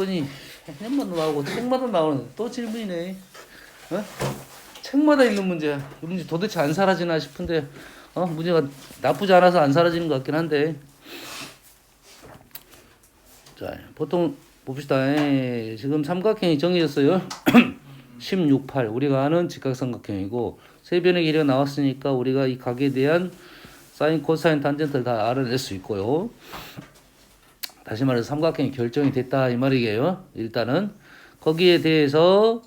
했더니 해년마다 나오고 책마다 나오는데 또 질문이네. 어? 책마다 있는 문제야. 이 문제 도대체 안 사라지나 싶은데 문제가 나쁘지 않아서 안 사라지는 것 같긴 한데. 자, 보통 봅시다. 지금 삼각형이 정해졌어요. 16, 8 우리가 아는 직각삼각형이고 세변의 길이가 나왔으니까 우리가 이 각에 대한 사인, 코사인, 탄젠트를 다 알아낼 수 있고요. 다시 말해서 삼각형이 결정이 됐다 이 말이에요. 일단은 거기에 대해서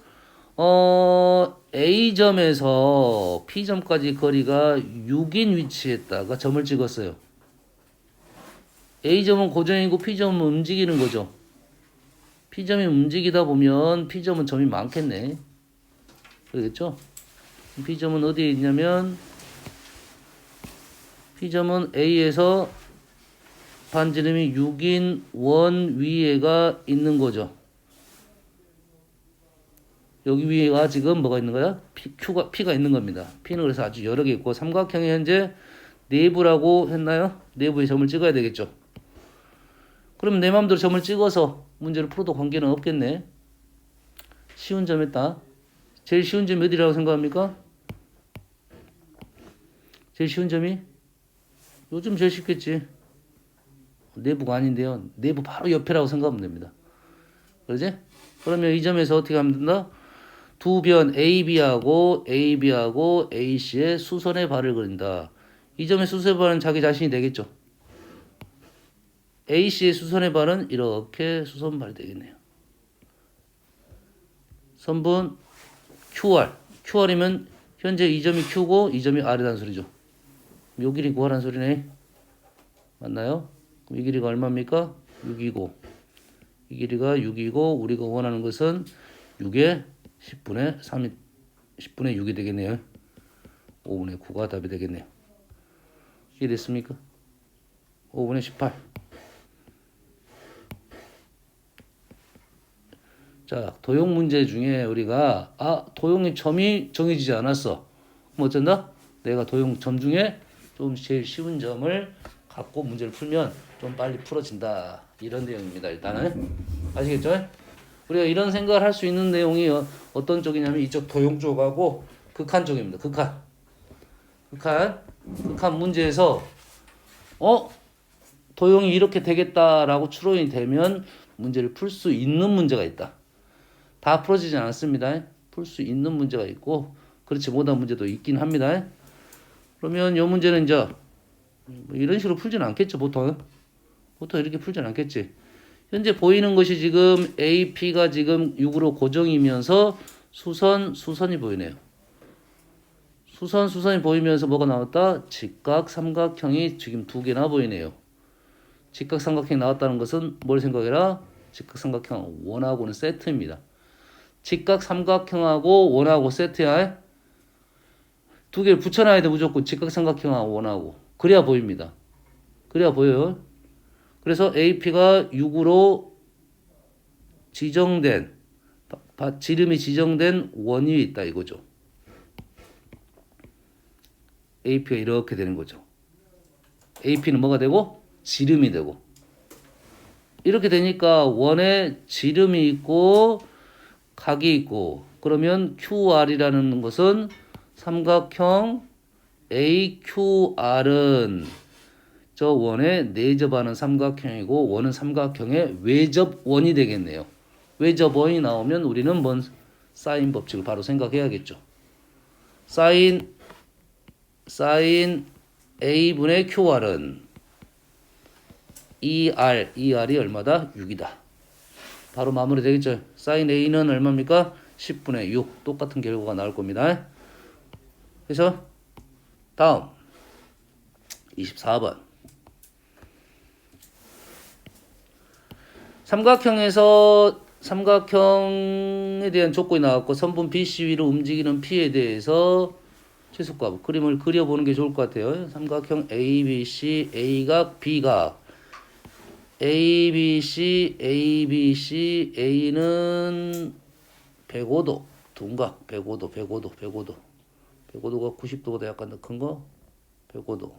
A점에서 P점까지 거리가 6인 위치에다가 점을 찍었어요. A점은 고정이고 P점은 움직이는 거죠. P점이 움직이다 보면 P점은 점이 많겠네. 그렇겠죠? P점은 어디에 있냐면 P점은 A에서 반지름이 6인 원 위에가 있는 거죠. 여기 위에가 지금 뭐가 있는 거야? P가 있는 겁니다. P는 그래서 아주 여러 개 있고 삼각형이 현재 내부라고 했나요? 내부에 점을 찍어야 되겠죠. 그럼 내 마음대로 점을 찍어서 문제를 풀어도 관계는 없겠네. 쉬운 점 했다. 제일 쉬운 점이 어디라고 생각합니까? 제일 쉬운 점이? 요즘 제일 쉽겠지. 내부가 아닌데요. 내부 바로 옆이라고 생각하면 됩니다. 그러지? 그러면 이 점에서 어떻게 하면 된다? 두 변 AB하고 AC의 수선의 발을 그린다. 이 점의 수선의 발은 자기 자신이 되겠죠. AC의 수선의 발은 이렇게 수선발이 되겠네요. 선분 QR. QR이면 현재 이 점이 Q고 이 점이 R이라는 소리죠. 요 길이 구하라는 소리네. 맞나요? 이 길이가 얼마입니까? 6이고 이 길이가 6이고 우리가 원하는 것은 6의 10분의 3이 10분의 6이 되겠네요. 5분의 9가 답이 되겠네요. 이해됐습니까? 5분의 18. 자, 도형 문제 중에 우리가 도형의 점이 정해지지 않았어. 그럼 어쩐다? 내가 도형 점 중에 좀 제일 쉬운 점을 갖고 문제를 풀면 좀 빨리 풀어진다. 이런 내용입니다. 일단은 아시겠죠? 우리가 이런 생각을 할 수 있는 내용이 어떤 쪽이냐면 이쪽 도형 쪽하고 극한 쪽입니다. 극한 문제에서 도형이 이렇게 되겠다라고 추론이 되면 문제를 풀 수 있는 문제가 있다. 다 풀어지지 않았습니다. 풀 수 있는 문제가 있고 그렇지 못한 문제도 있긴 합니다. 그러면 이 문제는 이제 뭐 이런 식으로 풀지는 않겠죠. 보통 이렇게 풀지는 않겠지. 현재 보이는 것이 지금 AP가 지금 6으로 고정이면서 수선이 보이네요. 수선이 보이면서 뭐가 나왔다? 직각 삼각형이 지금 두 개나 보이네요. 직각 삼각형이 나왔다는 것은 뭘 생각해라? 직각 삼각형 원하고는 세트입니다. 직각 삼각형하고 원하고 세트야. 두 개를 붙여놔야 돼. 무조건 직각 삼각형하고 원하고. 그래야 보입니다. 그래야 보여요. 그래서 AP가 6으로 지정된 지름이 지정된 원이 있다 이거죠. AP가 이렇게 되는 거죠. AP는 뭐가 되고? 지름이 되고. 이렇게 되니까 원에 지름이 있고 각이 있고 그러면 QR이라는 것은 삼각형 AQR은 저 원에 내접하는 삼각형이고 원은 삼각형의 외접원이 되겠네요. 외접원이 나오면 우리는 뭔 사인 법칙을 바로 생각해야겠죠. 사인 A분의 QR은 ER이 얼마다? 6이다. 바로 마무리 되겠죠. 사인 A는 얼마입니까? 10분의 6. 똑같은 결과가 나올 겁니다. 그래서 다음 24번 삼각형에 대한 조건이 나왔고 선분 BC 위로 움직이는 P에 대해서 최소값 그림을 그려보는 게 좋을 것 같아요. 삼각형 ABC, A각, B각 ABC, A는 105도, 둔각 105도가 90도보다 약간 더 큰 거 105도,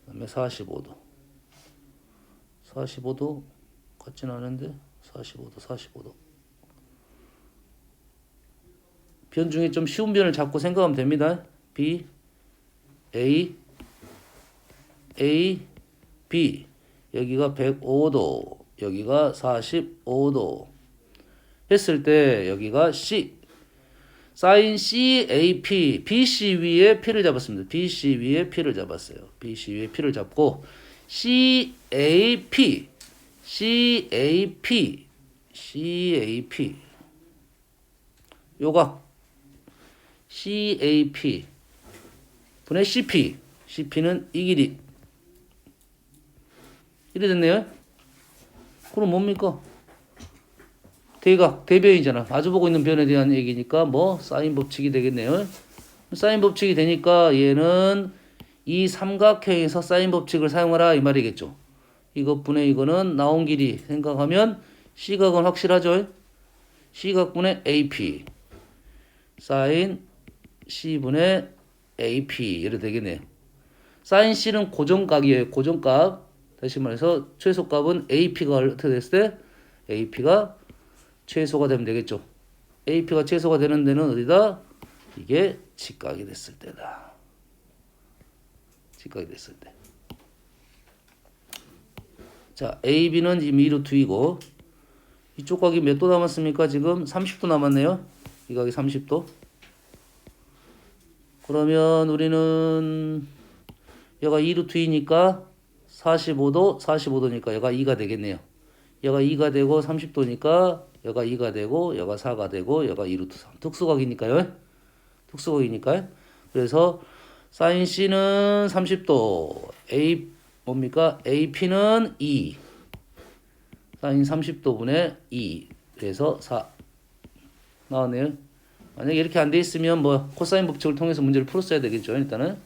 그다음에 45도 같지는 않은데 45도. 변 중에 좀 쉬운 변을 잡고 생각하면 됩니다. B, A, B. 여기가 105도, 여기가 45도. 했을 때 여기가 C. 사인 CAP, BC 위에 P를 잡았습니다. BC 위에 P를 잡았어요. BC 위에 P를 잡고 CAP 요각 CAP 분의 CP는 이 길이 이래 됐네요. 그럼 뭡니까? 대각, 대변이잖아. 마주보고 있는 변에 대한 얘기니까 뭐 사인 법칙이 되겠네요. 사인 법칙이 되니까 얘는 이 삼각형에서 사인 법칙을 사용하라 이 말이겠죠. 이것분의 이거는 나온 길이 생각하면 C각은 확실하죠. C각분의 AP 사인 C분의 AP 이래 되겠네요. 사인 C는 고정각이에요. 고정각. 다시 말해서 최소값은 AP가 어떻게 됐을 때 AP가 최소가 되면 되겠죠. AP가 최소가 되는 데는 어디다? 이게 직각이 됐을 때다. 직각이 됐을 때. 자, AB는 지금 2루트 2고 이쪽 각이 몇 도 남았습니까? 지금 30도 남았네요. 이 각이 30도. 그러면 우리는 얘가 2루트 2니까 45도니까 얘가 2가 되겠네요. 얘가 2가 되고 30도니까 얘가 2가 되고 얘가 4가 되고 얘가 2루트 3. 특수각이니까요. 그래서 사인 C는 30도. 뭡니까? AP는 2. 사인 30도분의 2. 그래서 4. 나왔네요. 만약에 이렇게 안 돼 있으면 뭐 코사인 법칙을 통해서 문제를 풀었어야 되겠죠. 일단은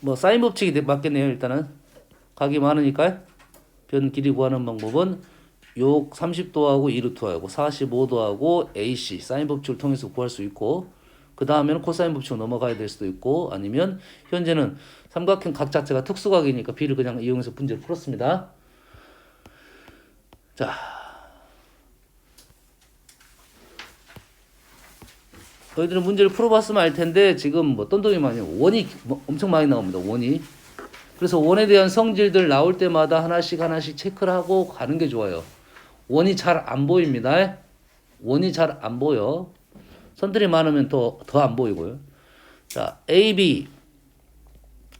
뭐 사인 법칙이 맞겠네요. 일단은 각이 많으니까 변 길이 구하는 방법은 요 30도하고 2루트하고 45도하고 AC 사인 법칙을 통해서 구할 수 있고 그 다음에는 코사인 법칙으로 넘어가야 될 수도 있고 아니면 현재는 삼각형 각 자체가 특수각이니까 B를 그냥 이용해서 문제를 풀었습니다. 자, 너희들은 문제를 풀어봤으면 알 텐데 지금 뭐 떤동이 많이 원이 엄청 많이 나옵니다. 원이. 그래서 원에 대한 성질들 나올 때마다 하나씩 체크를 하고 가는 게 좋아요. 원이 잘 안 보입니다. 원이 잘 안 보여. 선들이 많으면 더 안 보이고요. 자, AB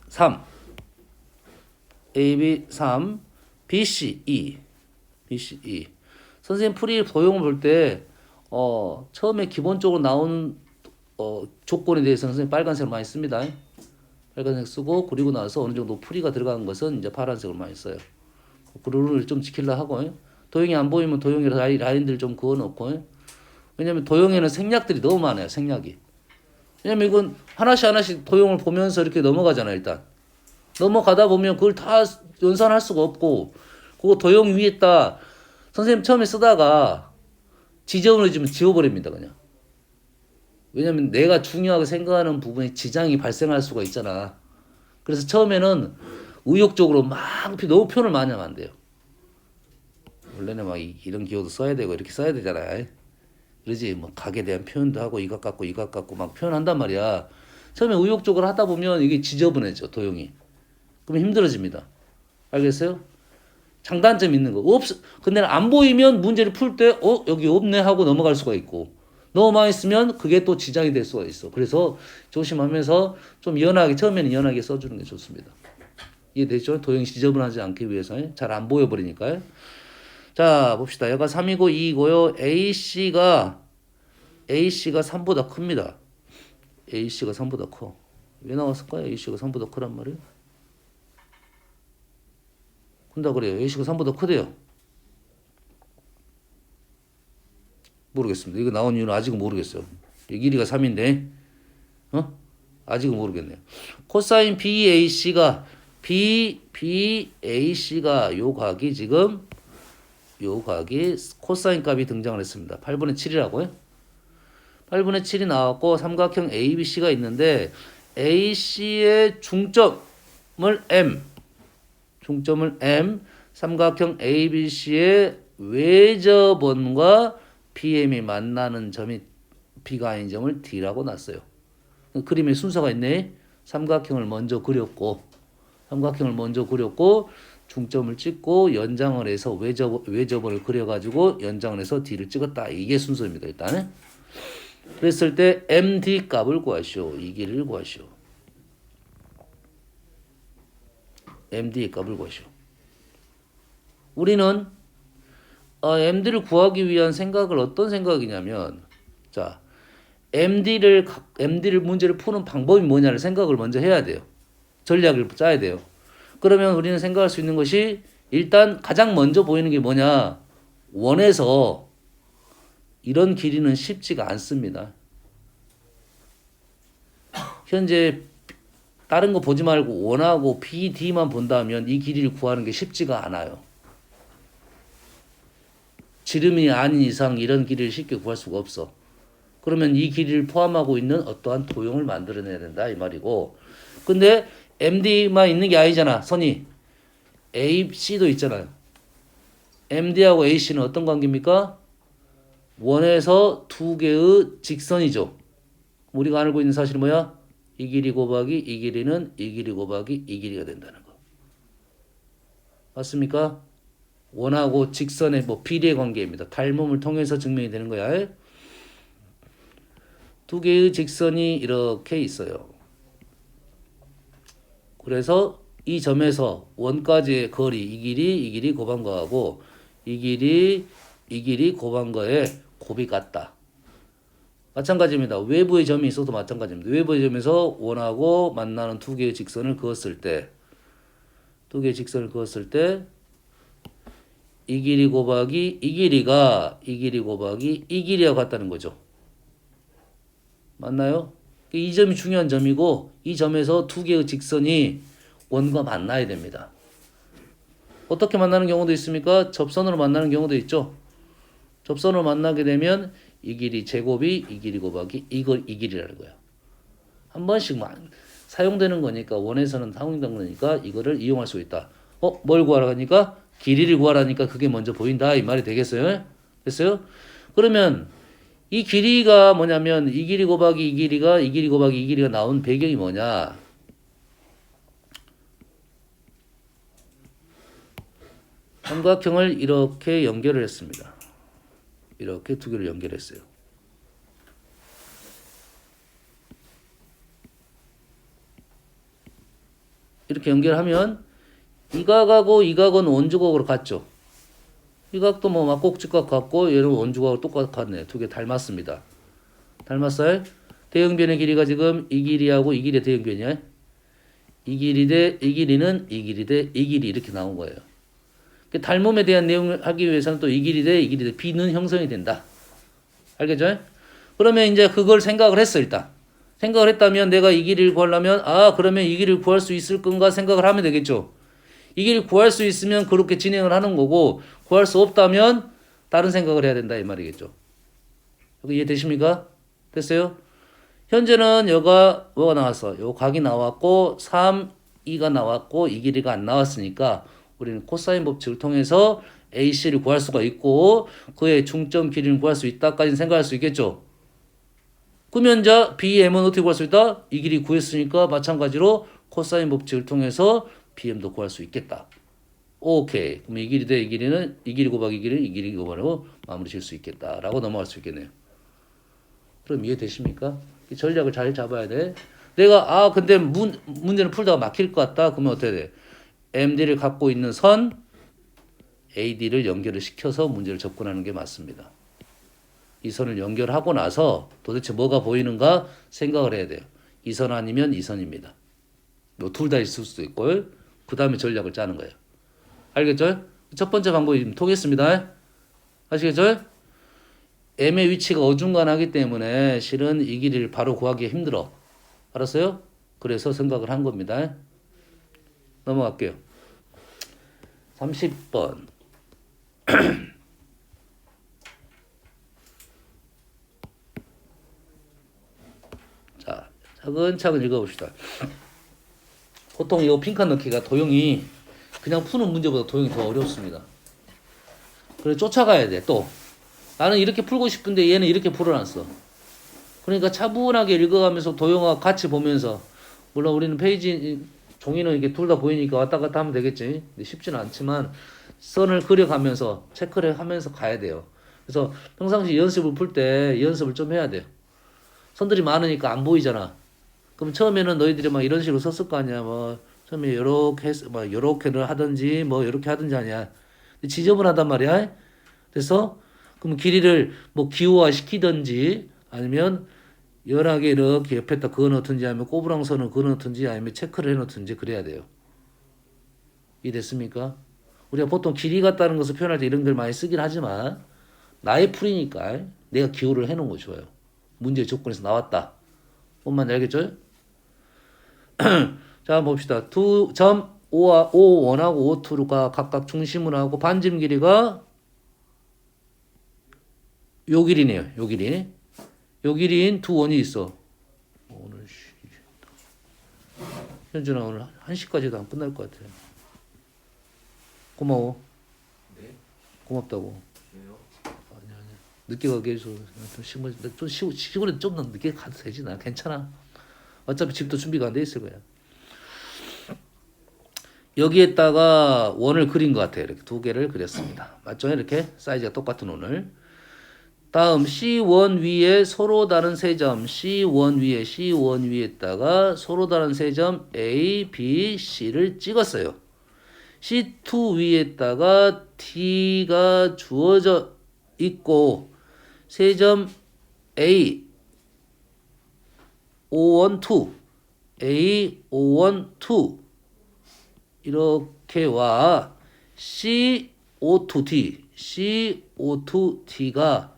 3, AB 3, BC 2, BC 2. 선생님 풀이 도형을 볼 때 처음에 기본적으로 나오는 조건에 대해서는 선생님 빨간색을 많이 씁니다. 빨간색 쓰고 그리고 나서 어느 정도 풀이가 들어간 것은 이제 파란색을 많이 써요. 그 룰을 좀 지키려 하고 도형이 안 보이면 도형에 라인들 좀 그어놓고 왜냐면 도형에는 생략들이 너무 많아요. 생략이. 왜냐면 이건 하나씩 도형을 보면서 이렇게 넘어가잖아요. 일단 넘어가다 보면 그걸 다 연산할 수가 없고 그거 도형 위에다 선생님 처음에 쓰다가 지저분해지면 지워버립니다. 그냥. 왜냐면 내가 중요하게 생각하는 부분에 지장이 발생할 수가 있잖아. 그래서 처음에는 의욕적으로 막 너무 표현을 많이 하면 안 돼요. 원래는 막 이런 기호도 써야 되고 이렇게 써야 되잖아요. 그러지 뭐 각에 대한 표현도 하고 이각 갖고 막 표현한단 말이야. 처음에 의욕적으로 하다 보면 이게 지저분해져 도형이. 그럼 힘들어집니다. 알겠어요? 장단점 있는 거. 근데 안 보이면 문제를 풀 때 여기 없네 하고 넘어갈 수가 있고 너무 많이 쓰면 그게 또 지장이 될 수가 있어. 그래서 조심하면서 좀 처음에는 연하게 써주는 게 좋습니다. 이해되죠? 도형이 지저분하지 않기 위해서 잘 안 보여버리니까요. 자, 봅시다. 여기가 3이고 2이고요. AC가 3보다 큽니다. AC가 3보다 커. 왜 나왔을까요? AC가 3보다 크란 말이에요. 큰다 그래요. AC가 3보다 크대요. 모르겠습니다. 이거 나온 이유는 아직은 모르겠어요. 이 길이가 3인데 아직은 모르겠네요. 코사인 BAC가 요 각이 코사인 값이 등장을 했습니다. 8분의 7이라고요. 8분의 7이 나왔고 삼각형 ABC가 있는데 AC의 중점을 M 삼각형 ABC의 외접원과 BM이 만나는 점이 B가 아닌 점을 D라고 놨어요. 그림의 순서가 있네. 삼각형을 먼저 그렸고 중점을 찍고 연장을 해서 외접원을 그려가지고 연장을 해서 D를 찍었다. 이게 순서입니다. 일단은. 그랬을 때 MD 값을 구하시오. 이 길이를 구하시오. MD 값을 구하시오. 우리는 MD를 구하기 위한 생각을 어떤 생각이냐면, 자, MD를 문제를 푸는 방법이 뭐냐를 생각을 먼저 해야 돼요. 전략을 짜야 돼요. 그러면 우리는 생각할 수 있는 것이 일단 가장 먼저 보이는 게 뭐냐? 원에서 이런 길이는 쉽지가 않습니다. 현재 다른 거 보지 말고 원하고 BD만 본다면 이 길이를 구하는 게 쉽지가 않아요. 지름이 아닌 이상 이런 길이를 쉽게 구할 수가 없어. 그러면 이 길이를 포함하고 있는 어떠한 도형을 만들어내야 된다 이 말이고. 근데 MD만 있는 게 아니잖아. 선이 AC도 있잖아요. MD하고 AC는 어떤 관계입니까? 원에서 두 개의 직선이죠. 우리가 알고 있는 사실이 뭐야? 이 길이 곱하기 이 길이는 이 길이 곱하기 이 길이가 된다는 거. 맞습니까? 원하고 직선의 비례의 관계입니다. 닮음을 통해서 증명이 되는 거야. 두 개의 직선이 이렇게 있어요. 그래서 이 점에서 원까지의 거리 이 길이 곱한 거하고 이 길이 곱한 거에 곱이 같다. 마찬가지입니다. 외부의 점이 있어도 마찬가지입니다. 외부의 점에서 원하고 만나는 두 개의 직선을 그었을 때 이 길이 곱하기 이 길이가 이 길이 곱하기 이 길이와 같다는 거죠. 맞나요? 이 점이 중요한 점이고 이 점에서 두 개의 직선이 원과 만나야 됩니다. 어떻게 만나는 경우도 있습니까? 접선으로 만나는 경우도 있죠. 접선으로 만나게 되면 이 길이 제곱이 이 길이 곱하기 이 길이라는 거야. 한 번씩만 사용되는 거니까 원에서는 사용되는 거니까 이거를 이용할 수 있다. 뭘 구하라 하니까 길이를 구하라니까 그게 먼저 보인다 이 말이 되겠어요? 됐어요? 그러면 이 길이가 뭐냐면 이 길이 곱하기 이 길이가 이 길이 곱하기 이 길이가 나온 배경이 뭐냐? 삼각형을 이렇게 연결을 했습니다. 이렇게 두 개를 연결했어요. 이렇게 연결하면 이 각하고 이 각은 원주각으로 같죠. 이 각도 막꼭지각 같고 얘는 원주각으로 똑같네. 두 개 닮았습니다. 닮았어요? 대형변의 길이가 지금 이 길이하고 이 길이의 대형변이야. 이 길이 대 이 길이는 이 길이 대 이 길이 이렇게 나온 거예요. 닮음에 대한 내용을 하기 위해서는 또 이 길이 대 이 길이 대 B는 형성이 된다. 알겠죠? 그러면 이제 그걸 생각을 했어 일단. 생각을 했다면 내가 이 길이를 구하려면 그러면 이 길이를 구할 수 있을 건가 생각을 하면 되겠죠. 이 길이를 구할 수 있으면 그렇게 진행을 하는 거고 구할 수 없다면 다른 생각을 해야 된다 이 말이겠죠. 여기 이해되십니까? 됐어요? 현재는 여가 뭐가 나왔어? 요 각이 나왔고 3, 2가 나왔고 이 길이가 안 나왔으니까 우리는 코사인 법칙을 통해서 AC를 구할 수가 있고 그의 중점 길이를 구할 수 있다까지는 생각할 수 있겠죠. 그러면 이제 BM은 어떻게 구할 수 있다? 이 길이 구했으니까 마찬가지로 코사인 법칙을 통해서 BM도 구할 수 있겠다. 오케이. 그럼 이 길이 대 이 길이는 이 길이 곱하기 이 길이는 이 길이 곱하고 마무리 질 수 있겠다라고 넘어갈 수 있겠네요. 그럼 이해되십니까? 이 전략을 잘 잡아야 돼. 내가 근데 문제는 풀다가 막힐 것 같다. 그러면 어떻게 돼? MD를 갖고 있는 선 AD를 연결을 시켜서 문제를 접근하는 게 맞습니다. 이 선을 연결하고 나서 도대체 뭐가 보이는가 생각을 해야 돼요. 이 선 아니면 이 선입니다. 뭐 둘 다 있을 수도 있고 그 다음에 전략을 짜는 거예요. 알겠죠? 첫 번째 방법이 통했습니다. 아시겠죠? M의 위치가 어중간하기 때문에 실은 이 길이를 바로 구하기 힘들어. 알았어요? 그래서 생각을 한 겁니다. 넘어갈게요. 30번. 자, 차근차근 읽어봅시다. 보통 이 빈칸 넣기가 도형이 그냥 푸는 문제보다 도형이 더 어렵습니다. 그래서 쫓아가야 돼. 또 나는 이렇게 풀고 싶은데 얘는 이렇게 풀어놨어. 그러니까 차분하게 읽어가면서 도형과 같이 보면서, 물론 우리는 페이지 종이는 이렇게 둘 다 보이니까 왔다 갔다 하면 되겠지. 근데 쉽지는 않지만 선을 그려가면서 체크를 하면서 가야 돼요. 그래서 평상시 연습을 풀 때 연습을 좀 해야 돼요. 선들이 많으니까 안 보이잖아. 그럼 처음에는 너희들이 막 이런 식으로 썼을 거 아니야. 뭐 처음에 요렇게 막 요렇게를 하든지 뭐 요렇게 하든지 아니야. 근데 지저분하단 말이야. 그래서 그럼 길이를 뭐 기호화 시키든지 아니면 연하게 이렇게 옆에다 그어 놓든지 아니면 꼬부랑선을 그어 놓든지 아니면 체크를 해 놓든지 그래야 돼요. 이해됐습니까? 우리가 보통 길이 같다는 것을 표현할 때 이런 걸 많이 쓰긴 하지만 나의 풀이니까 내가 기호를 해 놓은 거 좋아요. 문제 조건에서 나왔다. 뭔만 알겠죠? 자, 봅시다. 2.5원하고 5.2가 각각 중심을 하고 반점 길이가 요 길이네요. 요 길이. 요 길이인 두 원이 있어. 오늘 현준아 오늘 1시까지도 안 끝날 것 같아. 고마워. 네? 고맙다고. 왜요? 아니야. 늦게 가게 해서 좀 시골에 좀 더 늦게 가도 되지 나 괜찮아. 어차피 집도 준비가 안 돼 있을 거야. 여기에다가 원을 그린 것 같아요. 이렇게 두 개를 그렸습니다. 맞죠? 이렇게 사이즈가 똑같은 원을. 다음 C1 위에 서로 다른 세 점, C1 위에다가 서로 다른 세 점 A, B, C를 찍었어요. C2 위에다가 D가 주어져 있고 세 점 A, O1, 2, A, O1, 2 이렇게 와 CO2D, CO2D가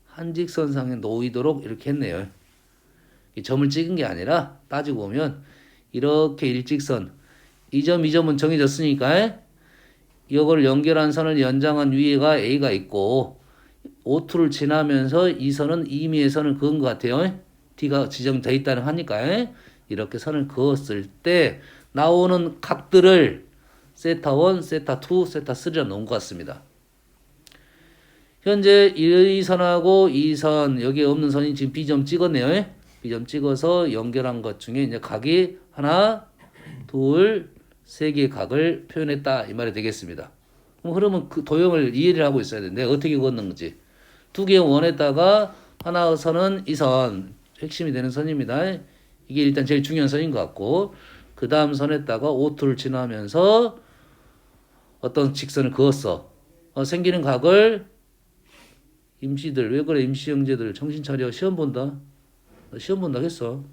한 직선상에 놓이도록 이렇게 했네요. 이 점을 찍은 게 아니라 따지고 보면 이렇게 일직선 이 점, 이 점은 정해졌으니까 이걸 연결한 선을 연장한 위에가 A가 있고 O2를 지나면서 이 선은 임의의 선을 그은 것 같아요. D가 지정되어 있다는 하니까 이렇게 선을 그었을 때 나오는 각들을 세타1, 세타2, 세타3라 놓은 것 같습니다. 현재 이 선하고 이 선, 여기에 없는 선이 지금 B점 찍었네요. B점 찍어서 연결한 것 중에 이제 각이 하나, 둘, 세 개의 각을 표현했다. 이 말이 되겠습니다. 그럼 흐름은 그 도형을 이해를 하고 있어야 돼. 내가 어떻게 그었는지. 두 개의 원에다가 하나 선은 이 선, 핵심이 되는 선입니다. 이게 일단 제일 중요한 선인 것 같고, 그 다음 선에다가 O2를 지나면서 어떤 직선을 그었어. 생기는 각을 임시들 왜 그래 임시 형제들 정신 차려 시험 본다. 시험 본다 했어.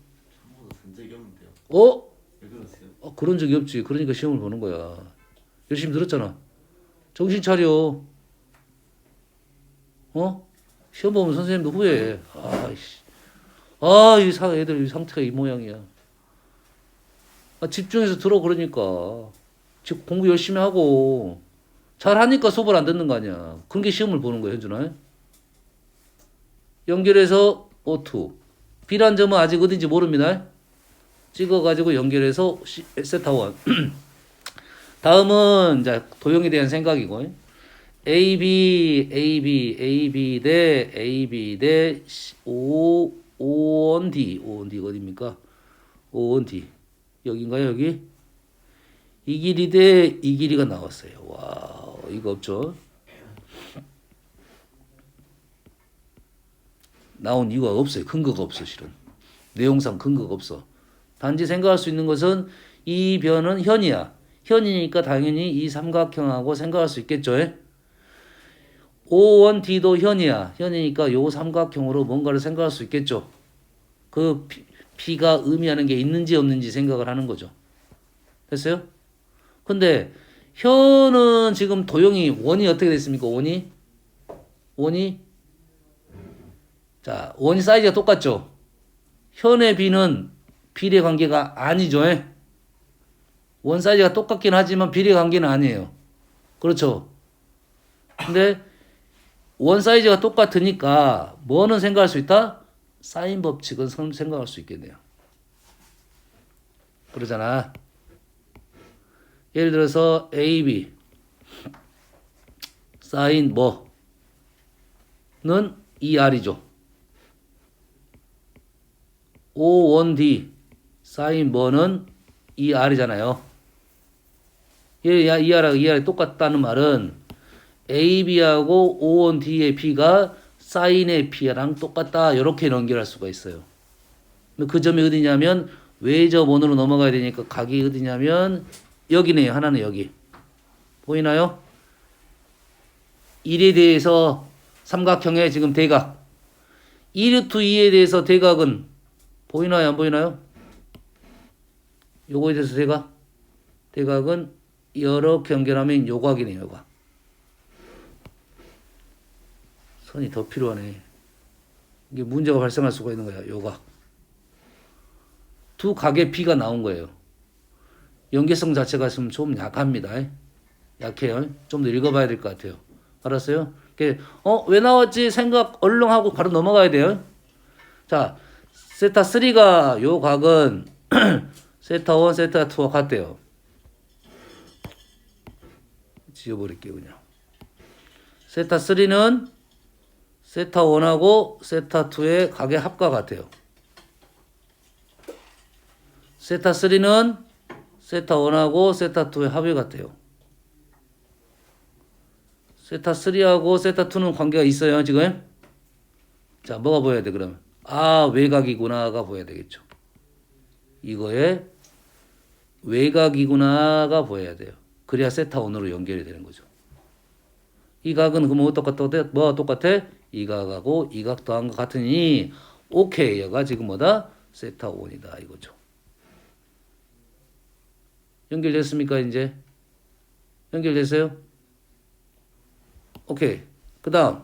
처음부터 본 적이 없는데요. 어? 왜 그러세요? 그런 적이 없지. 그러니까 시험을 보는 거야. 열심히 들었잖아. 정신 차려. 시험 보면 선생님도 후회해. 아이씨. 이 애들 상태가 이 모양이야. 집중해서 들어 그러니까. 지금 공부 열심히 하고 잘하니까 수업을 안 듣는 거 아니야. 그런 게 시험을 보는 거야, 현준아. 연결해서 O2. B란 점은 아직 어딘지 모릅니다. 찍어가지고 연결해서 세타1. 다음은 이제 도형에 대한 생각이고 AB 대 O1D. O1D가 어딥니까? O1D. 여긴가요, 여기? 이 길이 대 이 길이가 나왔어요. 와, 이거 없죠? 나온 이유가 없어요. 근거가 없어, 실은. 내용상 근거가 없어. 단지 생각할 수 있는 것은 이 변은 현이야. 현이니까 당연히 이 삼각형하고 생각할 수 있겠죠. O1D도 현이야. 현이니까 요 삼각형으로 뭔가를 생각할 수 있겠죠. 그 B가 의미하는 게 있는지 없는지 생각을 하는 거죠. 됐어요? 근데 현은 지금 도형이 원이 어떻게 됐습니까? 원이 자, 원이 사이즈가 똑같죠? 현의 B는 비례 관계가 아니죠. 원 사이즈가 똑같긴 하지만 비례 관계는 아니에요. 그렇죠? 근데 원 사이즈가 똑같으니까 뭐는 생각할 수 있다? 사인 법칙은 생각할 수 있겠네요. 그러잖아. 예를 들어서 AB 사인 뭐는 ER이죠. O1D 사인 뭐는 ER이잖아요. ER이 똑같다는 말은 AB하고 O1D의 B가 사인의 B랑 똑같다. 이렇게 연결할 수가 있어요. 그 점이 어디냐면 외접 원으로 넘어가야 되니까 각이 어디냐면 여기네요. 하나는 여기. 보이나요? 1에 대해서 삼각형의 지금 대각. 1루트 2에 대해서 대각은 보이나요? 안 보이나요? 요거에 대해서 대각. 대각은 이렇게 연결하면 요각이네요. 요각. 선이 더 필요하네. 이게 문제가 발생할 수가 있는 거야. 요각. 두 각의 B가 나온 거예요. 연계성 자체가 좀 약합니다. 약해요. 좀 더 읽어봐야 될 것 같아요. 알았어요? 왜 나왔지? 생각 얼렁 하고 바로 넘어가야 돼요. 자, 세타 3가 요 각은 세타 1, 세타 2와 같대요. 지워버릴게요, 그냥. 세타 3는 세타 1하고 세타 2의 각의 합과 같아요. 세타 3는 세타 1하고 세타 2의 합이 같아요. 세타 3하고 세타 2는 관계가 있어요, 지금? 자, 뭐가 보여야 돼, 그러면? 아, 외곽이구나가 보여야 되겠죠. 이거에 외곽이구나가 보여야 돼요. 그래야 세타 1으로 연결이 되는 거죠. 이 각은 그러면 뭐가 똑같아? 이 각하고 이 각 더한 것 같으니 오케이, 얘가 지금 뭐다? 세타 1이다 이거죠. 연결됐습니까, 이제? 연결됐어요? 오케이. 그 다음.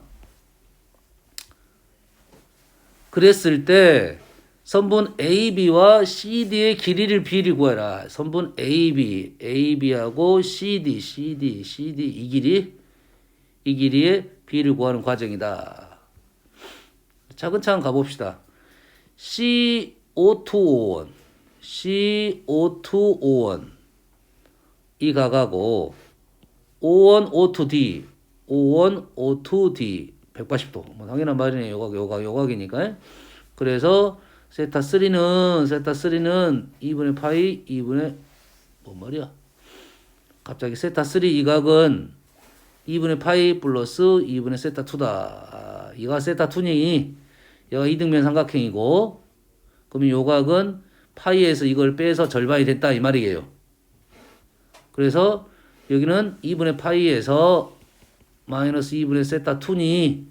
그랬을 때 선분 AB와 CD의 길이를 비를 구해라. 선분 AB하고 CD 이 길이의 비를 구하는 과정이다. 차근차근 가봅시다. CO2O1 이 각하고 O1, O2D 180도. 뭐 당연한 말이네. 요각이니까. 그래서 세타 3는 2분의 파이 2분의 뭔 말이야? 갑자기 세타 3 이 각은 2분의 파이 플러스 2분의 세타 2다. 이가 세타 2니 얘가 이등변 삼각형이고 그러면 요 각은 파이에서 이걸 빼서 절반이 됐다 이 말이에요. 그래서 여기는 2분의 파이에서 마이너스 2분의 세타 2니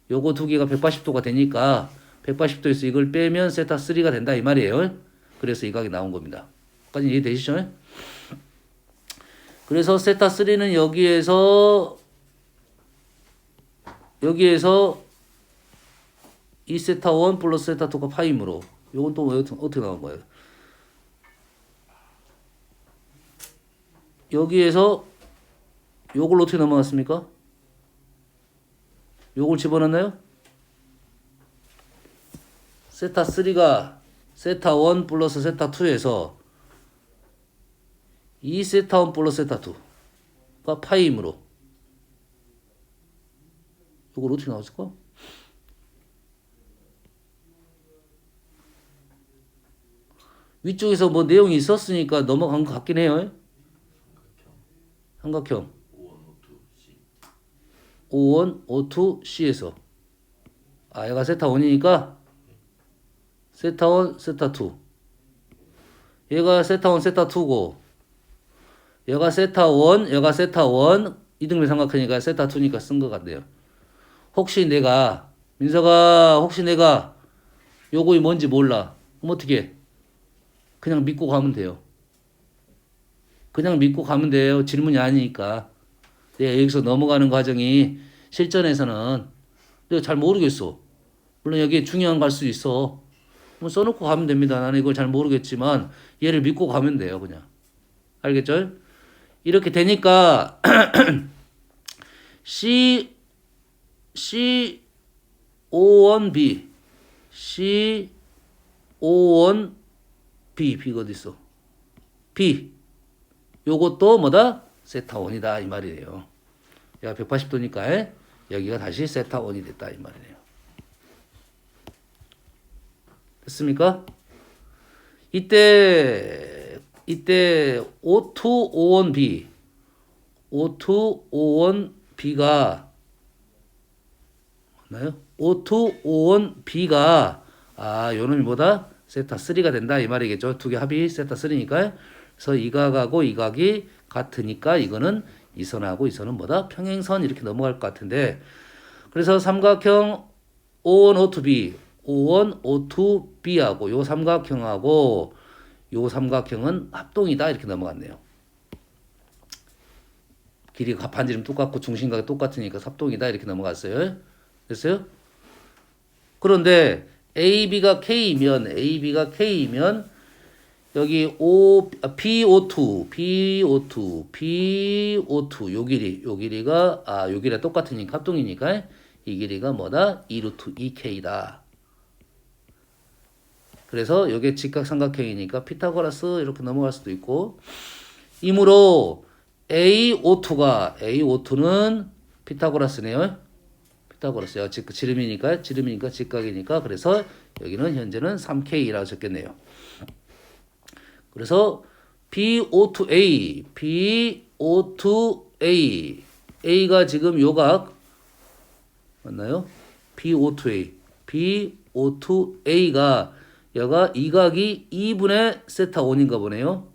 요거 두 개가 180도가 되니까 180도에서 이걸 빼면 세타 3가 된다 이 말이에요. 그래서 이 각이 나온 겁니다. 까지 이해되시죠? 그래서 세타 3는 여기에서 이 세타 1 플러스 세타 2가 파이므로 요건 또 어떻게 나온 거예요? 여기에서 요걸 어떻게 넘어갔습니까? 요걸 집어넣나요? 세타 3가 세타 1 플러스 세타 2에서 이 세타 1 플러스 세타 2가 파이므로 요걸 어떻게 나왔을까? 위쪽에서 뭐 내용이 있었으니까 넘어간 것 같긴 해요. 삼각형. O1, O2, C에서. 아, 얘가 세타 1이니까 세타 1, 세타 2. 얘가 세타 1, 세타 2고 얘가 세타 1, 얘가 세타 1 이등변 삼각형이니까 세타 2니까 쓴 것 같네요. 민서가 혹시 내가 요거이 뭔지 몰라. 그럼 어떻게 해? 그냥 믿고 가면 돼요. 그냥 믿고 가면 돼요. 질문이 아니니까. 내가 여기서 넘어가는 과정이 실전에서는 내가 잘 모르겠어. 물론 여기에 중요한 갈 수 있어. 뭐 써놓고 가면 됩니다. 나는 이걸 잘 모르겠지만 얘를 믿고 가면 돼요. 그냥. 알겠죠? 이렇게 되니까 C51B B가 어디 있어? B 요것도 뭐다? 세타 1이다 이 말이에요. 야 180도니까 여기가 다시 세타 1이 됐다 이 말이네요. 됐습니까? 이때 O2, O1, B O2, O1, B가 맞나요? O2, O1, B가 요놈이 뭐다? 세타 3가 된다 이 말이겠죠. 두 개 합이 세타 3니까. 그래서 이 각하고 이 각이 같으니까 이거는 이 선하고 이 선은 뭐다? 평행선 이렇게 넘어갈 것 같은데 그래서 삼각형 O1, O2B O1, O2B하고 요 삼각형하고 요 삼각형은 합동이다 이렇게 넘어갔네요. 길이가 반지름 똑같고 중심각이 똑같으니까 합동이다 이렇게 넘어갔어요. 됐어요? 그런데 AB가 K이면 여기 BO2 요 길이가 요 길이가 똑같으니까 합동이니까 이 길이가 뭐다? 2루트 2K다. 그래서 요게 직각삼각형이니까 피타고라스 이렇게 넘어갈 수도 있고 이므로 A5는 피타고라스네요. 피타고라스야. 지름이니까 직각이니까 그래서 여기는 현재는 3K라고 적겠네요. 그래서 B5to A가 지금 요각 맞나요? B5to A가 여가 이 각이 2분의 세타 1인가 보네요.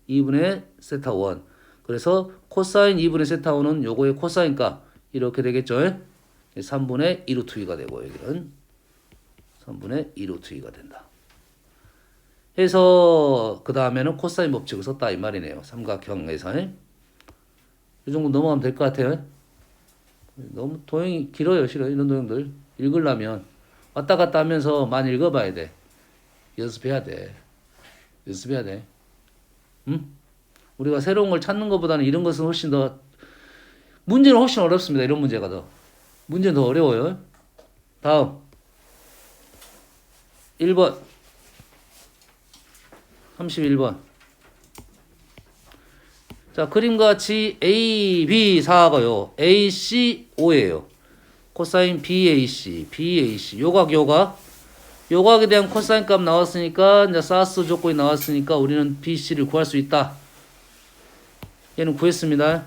2분의 세타 1. 그래서 코사인 2분의 세타 1은 요거의 코사인 값 이렇게 되겠죠. 3분의 2루트 2가 되고 여기는 3분의 2루트 2가 된다. 해서 그 다음에는 코사인 법칙을 썼다 이 말이네요. 삼각형에서 이 정도 넘어가면 될 것 같아요. 너무 도형이 길어요. 싫어 이런 도형들 읽으려면 왔다 갔다 하면서 많이 읽어봐야 돼. 연습해야 돼. 응? 우리가 새로운 걸 찾는 것보다는 이런 것은 훨씬 더 문제는 훨씬 어렵습니다. 이런 문제가 문제는 더 어려워요. 다음 1번 31번 자 그림과 같이 A, B 사각어요. AC, O예요. 코사인 BAC 요각에 대한 코사인 값 나왔으니까 이제 사스 조건이 나왔으니까 우리는 BC를 구할 수 있다. 얘는 구했습니다.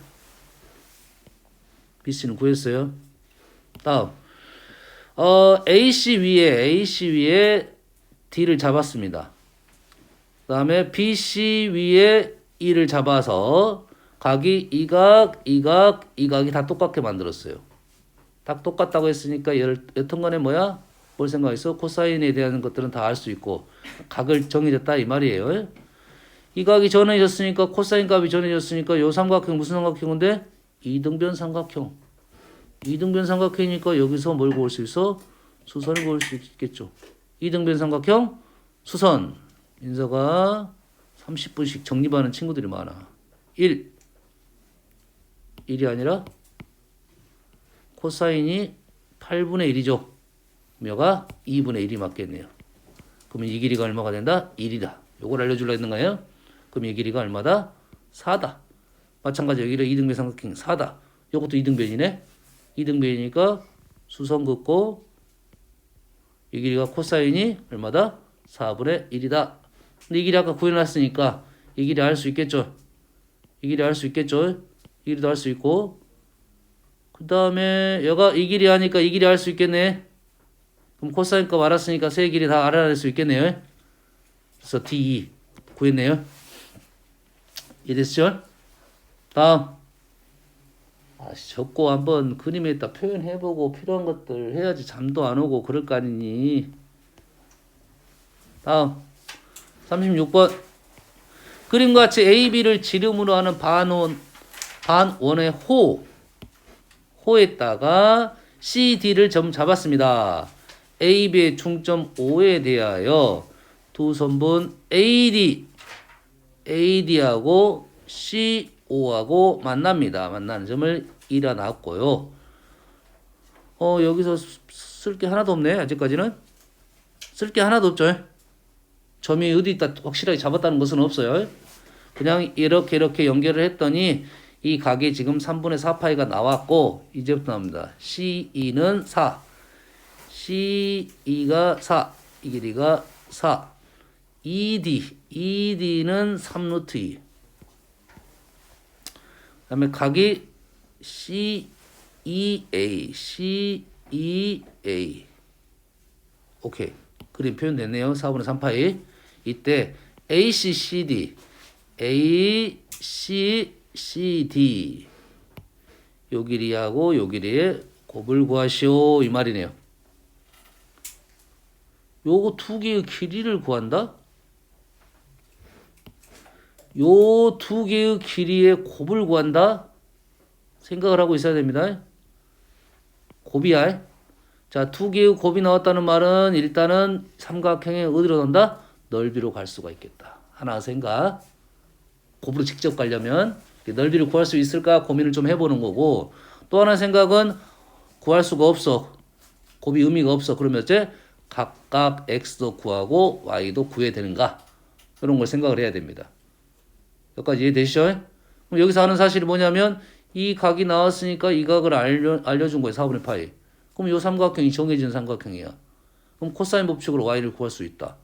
BC는 구했어요. 다음 AC 위에 D를 잡았습니다. 그 다음에 BC 위에 E를 잡아서 각이 이 각이 다 똑같게 만들었어요. 다 똑같다고 했으니까 여튼 간에 뭘 생각했어? 코사인에 대한 것들은 다 알 수 있고 각을 정해졌다 이 말이에요. 이 각이 정해졌으니까 코사인 값이 정해졌으니까 요 삼각형 무슨 삼각형인데? 이등변 삼각형이니까 여기서 뭘 구할 수 있어? 수선을 구할 수 있겠죠. 이등변 삼각형 수선 인서가 30분씩 정립하는 친구들이 많아. 1이 아니라 코사인이 8분의 1이죠. 묘가 2분의 1이 맞겠네요. 그러면 이 길이가 얼마가 된다? 1이다. 요걸 알려주려 했는 거예요. 그럼 이 길이가 얼마다? 4다. 마찬가지 여기를 2등변 삼각형 4다. 요것도 2등변이네. 2등변이니까 수선 긋고 이 길이가 코사인이 얼마다? 4분의 1이다. 근데 이 길이 아까 구해놨으니까 이 길이 알 수 있겠죠. 이 길이도 알 수 있고 그 다음에 여가 이 길이 하니까 이 길이 알 수 있겠네. 그럼 코사인 값 알았으니까 세 길이 다 알아낼 수 있겠네요. 그래서 D2 구했네요. 이해됐죠? 다음 적고 한번 그림에다 표현해보고 필요한 것들 해야지 잠도 안 오고 그럴 거 아니니. 다음 36번 그림과 같이 AB를 지름으로 하는 반원의 호에다가 CD를 점 잡았습니다. AB의 중점 O에 대하여 두 선분 AD하고 CO하고 만납니다. 만나는 점을 일어났고요. 여기서 쓸 게 하나도 없네. 아직까지는 쓸 게 하나도 없죠. 점이 어디 있다 확실하게 잡았다는 것은 없어요. 그냥 이렇게 연결을 했더니 이 각이 지금 3분의 4파이가 나왔고 이제부터 나옵니다. C2는 4. C2가 4. 이 길이가 4. ED는 3루트 2. 그 다음에 각이 CEA. 오케이. 그림 표현됐네요. 4분의 3파이. 이때 ACCD. 요 길이하고 요 길이의 곱을 구하시오. 이 말이네요. 요거 두 개의 길이를 구한다? 요 두 개의 길이의 곱을 구한다? 생각을 하고 있어야 됩니다. 곱이야. 자, 두 개의 곱이 나왔다는 말은 일단은 삼각형의 어디로 간다? 넓이로 갈 수가 있겠다. 하나 생각. 곱으로 직접 가려면 넓이를 구할 수 있을까 고민을 좀 해보는 거고, 또 하나 생각은 구할 수가 없어. 곱이 의미가 없어. 그러면 이제 각각 x도 구하고 y도 구해야 되는가? 이런 걸 생각을 해야 됩니다. 여기까지 이해되시죠? 그럼 여기서 하는 사실이 뭐냐면 이 각이 나왔으니까 이 각을 알려준 거예요. 4분의 파이. 그럼 이 삼각형이 정해진 삼각형이야. 그럼 코사인 법칙으로 y를 구할 수 있다.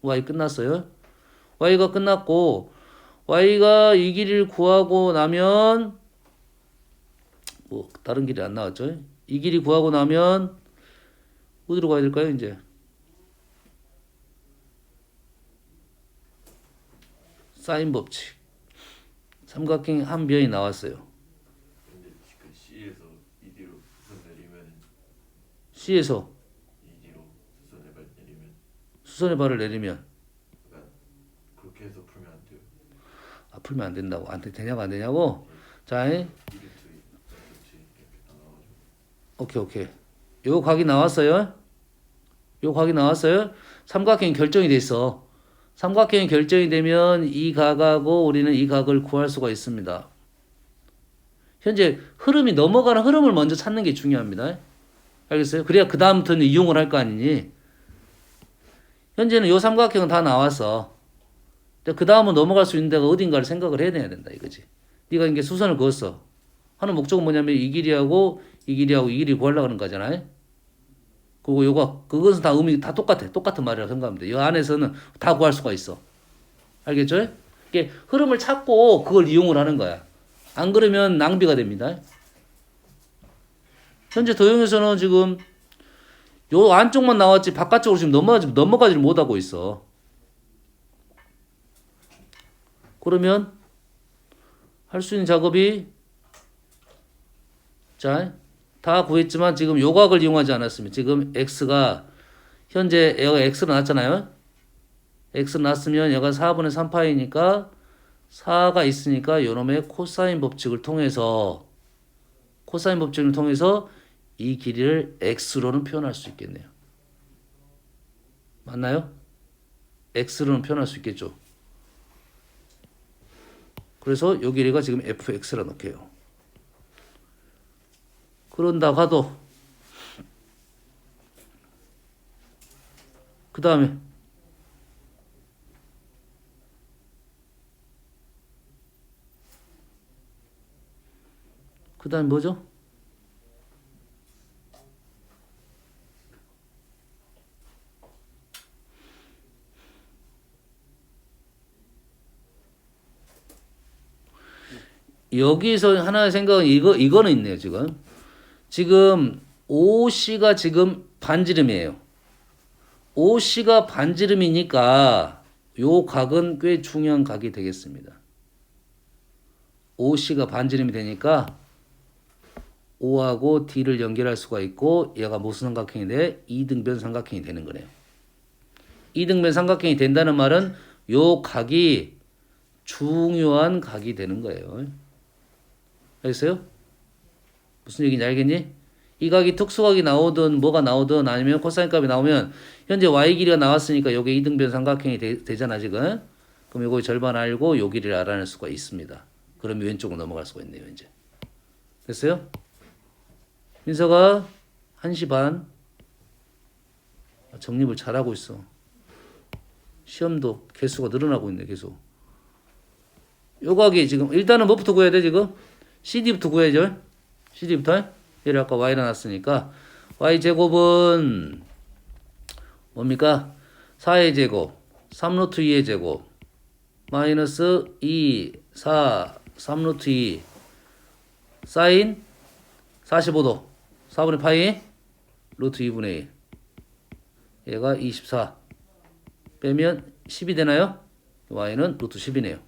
y 끝났어요. y가 끝났고 y가 이 길이를 구하고 나면 뭐 다른 길이 안 나왔죠. 이 길이 구하고 나면 어디로 가야 될까요? 이제 사인 법칙. 삼각형 한 변이 나왔어요. 근데 그 C에서 ED로 수선 내리면 C에서 ED로 수선의 발 내리면 수선의 발을 내리면 그러니까 그렇게 해서 풀면 안 돼요. 풀면 안 된다고. 되냐고 안 되냐고. 자, 이루트 이렇게 다 나와가지고 오케이. 요 각이 나왔어요. 요 각이 나왔어요. 삼각형이 결정이 돼 있어. 삼각형이 결정이 되면 이 각하고 우리는 이 각을 구할 수가 있습니다. 현재 흐름이 넘어가는 흐름을 먼저 찾는 게 중요합니다. 알겠어요? 그래야 그 다음부터는 이용을 할 거 아니니. 현재는 요 삼각형은 다 나왔어. 그 다음은 넘어갈 수 있는 데가 어딘가를 생각을 해야 된다 이거지. 네가 이게 수선을 그었어. 하는 목적은 뭐냐면 이 길이하고 이 길이 구하려고 하는 거잖아요. 그리고 그것은 다 의미 다 똑같아. 똑같은 말이라고 생각하면 돼. 이 안에서는 다 구할 수가 있어. 알겠죠? 이게 흐름을 찾고 그걸 이용을 하는 거야. 안 그러면 낭비가 됩니다. 현재 도형에서는 지금 요 안쪽만 나왔지 바깥쪽으로 지금 넘어가지를 못하고 있어. 그러면 할 수 있는 작업이 자, 다 구했지만 지금 요각을 이용하지 않았습니다. 지금 x가 현재 얘가 x로 났잖아요. x로 났으면 얘가 4분의 3파이니까 4가 있으니까 요놈의 코사인 법칙을 통해서 이 길이를 x로는 표현할 수 있겠네요. 맞나요? x로는 표현할 수 있겠죠. 그래서 요 길이가 지금 fx라 넣게요. 그런다고 하도 그 다음에 뭐죠? 여기서 하나의 생각은 이거는 있네요, 지금 OC가 지금 반지름이에요. OC가 반지름이니까 요 각은 꽤 중요한 각이 되겠습니다. OC가 반지름이 되니까 O하고 D를 연결할 수가 있고 얘가 무슨 삼각형이 돼? 이등변 삼각형이 되는 거네요. 이등변 삼각형이 된다는 말은 요 각이 중요한 각이 되는 거예요. 알겠어요? 무슨 얘기인지 알겠니? 이 각이 특수각이 나오든 뭐가 나오든 아니면 코사인 값이 나오면 현재 y 길이가 나왔으니까 요게 이등변 삼각형이 되잖아 지금. 그럼 요거 절반 알고 요 길이를 알아낼 수가 있습니다. 그러면 왼쪽으로 넘어갈 수가 있네요 이제. 됐어요? 민서가 1시 반 정립을 잘하고 있어. 시험도 개수가 늘어나고 있네 계속. 요각이 지금 일단은 뭐부터 구해야 돼 지금? CD부터 구해야죠. CD부터. 얘를 아까 Y로 놨으니까 Y제곱은 뭡니까? 4의 제곱 3루트 2의 제곱 마이너스 2 4 3루트 2 사인 45도 4분의 파이 루트 2분의 1 얘가 24 빼면 10이 되나요? Y는 루트 10이네요.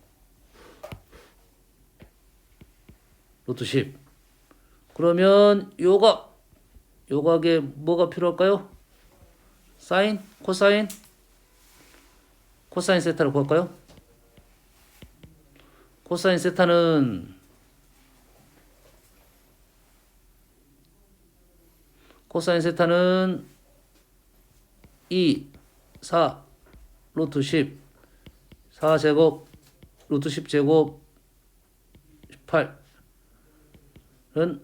루트 10 그러면 요각에 뭐가 필요할까요? 사인? 코사인? 코사인 세타를 구할까요? 코사인 세타는 코사인 세타는 2, 4, 루트 10, 4제곱, 루트 10제곱, 18은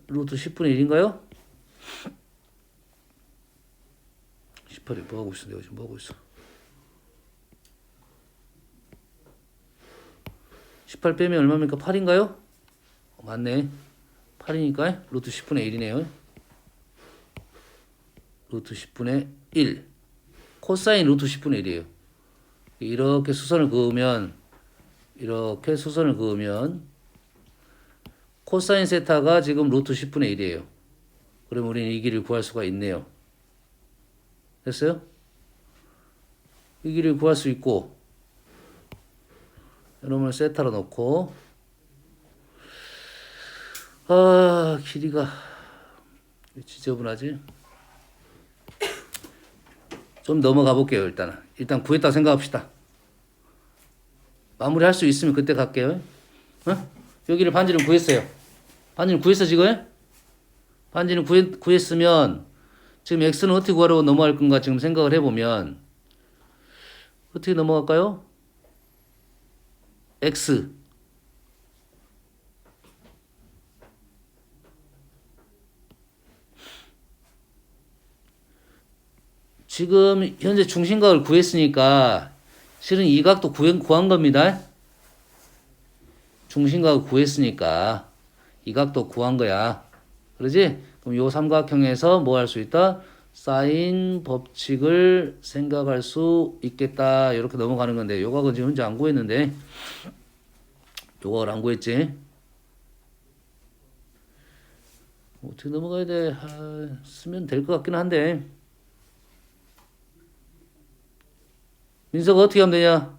루트 10분의 1인가요? 18이 뭐하고 있어? 내가 지금 뭐하고 있어? 18 빼면 얼마입니까? 8인가요? 맞네. 8이니까 루트 10분의 1이네요. 루트 10분의 1 코사인 루트 10분의 1이에요. 이렇게 수선을 그으면 코사인 세타가 지금 루트 10분의 1이에요. 그럼 우리는 이 길이를 구할 수가 있네요. 됐어요? 이 길이를 구할 수 있고 이놈을 세타로 놓고 길이가 지저분하지? 좀 넘어가 볼게요. 일단 구했다 생각합시다. 마무리할 수 있으면 그때 갈게요. 여기를 반지름 구했어요. 반지름 구했어 지금? 반지름 구했으면 지금 x는 어떻게 구하려고 넘어갈 건가 지금 생각을 해보면 어떻게 넘어갈까요? x 지금 현재 중심각을 구했으니까 실은 이 각도 구한 겁니다. 중심각을 구했으니까 이 각도 구한 거야. 그러지? 그럼 요 삼각형에서 뭐 할 수 있다? 사인 법칙을 생각할 수 있겠다. 이렇게 넘어가는 건데 요 각은 지금 현재 안 구했는데 요각을 안 구했지? 어떻게 넘어가야 돼? 쓰면 될 것 같긴 한데 민서가 어떻게 하면 되냐?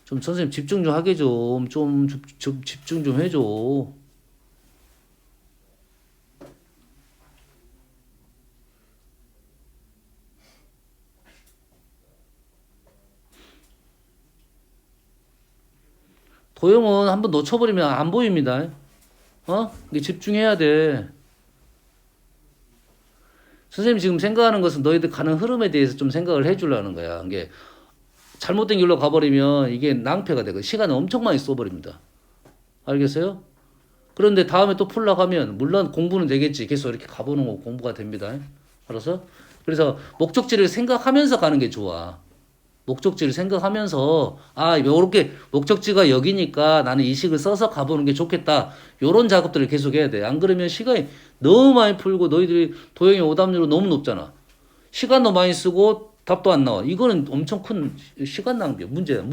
좀 선생님 집중 좀 하게 좀 집중 좀 해줘. 도형은 한번 놓쳐버리면 안 보입니다. 이게 집중해야 돼. 선생님이 지금 생각하는 것은 너희들 가는 흐름에 대해서 좀 생각을 해주려는 거야. 이게 잘못된 길로 가버리면 이게 낭패가 되고 시간을 엄청 많이 써버립니다. 알겠어요? 그런데 다음에 또 풀려고 하면 물론 공부는 되겠지. 계속 이렇게 가보는 거 공부가 됩니다. 알았어? 그래서 목적지를 생각하면서 가는 게 좋아. 목적지를 생각하면서 요렇게 목적지가 여기니까 나는 이 식을 써서 가보는 게 좋겠다. 요런 작업들을 계속 해야 돼. 안 그러면 시간이 너무 많이 풀고 너희들이 도형의 오답률이 너무 높잖아. 시간도 많이 쓰고 답도 안 나와. 이거는 엄청 큰 시간 낭비야. 문제야.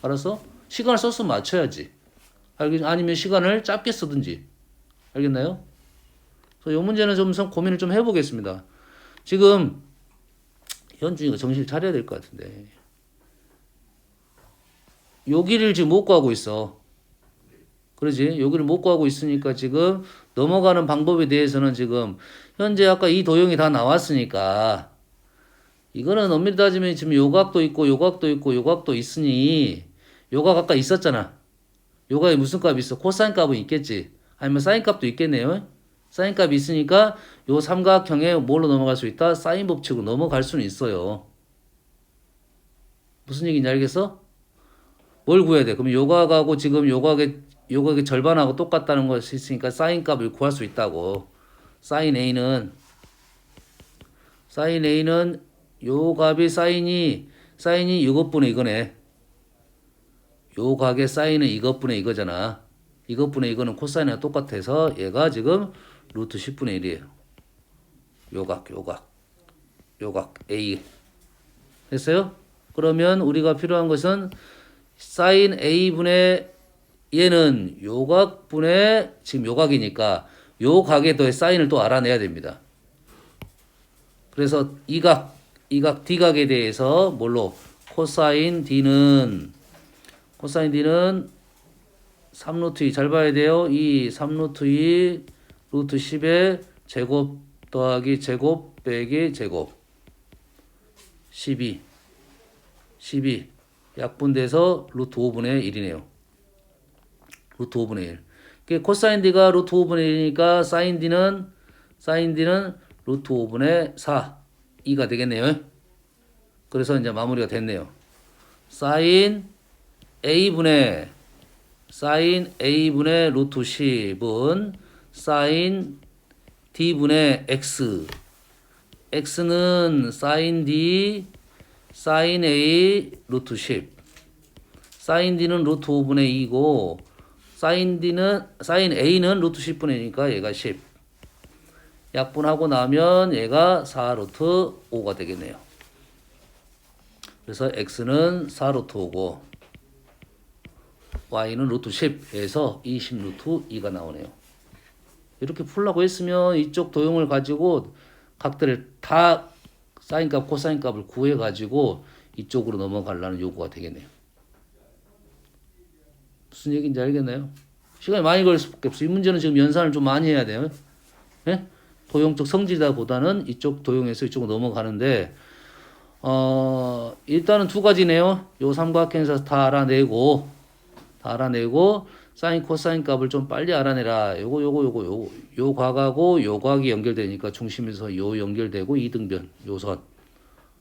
알았어? 시간을 써서 맞춰야지. 아니면 시간을 짧게 쓰든지. 알겠나요? 그래서 이 문제는 좀 고민을 좀 해보겠습니다. 지금 현준이가 정신을 차려야 될 것 같은데. 여기를 지금 못 구하고 있어. 그러지? 여기를 못 구하고 있으니까 지금 넘어가는 방법에 대해서는 지금 현재 아까 이 도형이 다 나왔으니까 이거는 엄밀히 따지면 지금 요각도 있고 요각도 있고 요각도 있으니 요각 아까 있었잖아. 요각에 무슨 값이 있어? 코사인 값은 있겠지. 아니면 사인 값도 있겠네요. 사인 값이 있으니까 요 삼각형에 뭘로 넘어갈 수 있다? 사인 법칙으로 넘어갈 수는 있어요. 무슨 얘기인지 알겠어? 뭘 구해야 돼? 그럼 요각하고 지금 요각의 절반하고 똑같다는 것이 있으니까 사인 값을 구할 수 있다고. 사인 A는 요 값이 사인이 이것분의 이거네. 요 각의 사인은 이것분의 이거잖아. 이것분의 이거는 코사인이랑 똑같아서 얘가 지금 루트 10분의 1이에요. 요각 A. 됐어요? 그러면 우리가 필요한 것은 사인 A분의 얘는 요각분의 지금 요각이니까 요 각에 더해 사인을 또 알아내야 됩니다. 그래서 이 각 D각에 대해서 뭘로? 코사인 D는 3루트 2 잘 봐야 돼요. 이 3루트 2 루트 10의 제곱 더하기 제곱 빼기 제곱 12 약분돼서 루트 5분의 1이네요. 루트 5분의 1. 그러니까 코사인 D가 루트 5분의 1이니까 사인 D는 루트 5분의 4 2가 되겠네요. 그래서 이제 마무리가 됐네요. 사인 A분의 루트 10은 사인 D분의 X. X는 사인 D, 사인 A 루트 10. 사인 D는 루트 5분의 2고, 사인 A는 루트 10분의 2니까 얘가 10. 약분하고 나면 얘가 4 루트 5가 되겠네요. 그래서 X는 4 루트 5고, Y는 루트 10 해서 20 루트 2가 나오네요. 이렇게 풀라고 했으면 이쪽 도형을 가지고 각들을 다 사인값, 코사인값을 구해가지고 이쪽으로 넘어가려는 요구가 되겠네요. 무슨 얘기인지 알겠나요? 시간이 많이 걸릴 수밖에 없어요. 이 문제는 지금 연산을 좀 많이 해야 돼요. 네? 도형적 성질이다 보다는 이쪽 도형에서 이쪽으로 넘어가는데 일단은 두 가지네요. 요 삼각형에서 다 알아내고 사인 코사인 값을 좀 빨리 알아내라. 요 곽하고 요 곽이 연결되니까 중심에서 요 연결되고 이등변 요선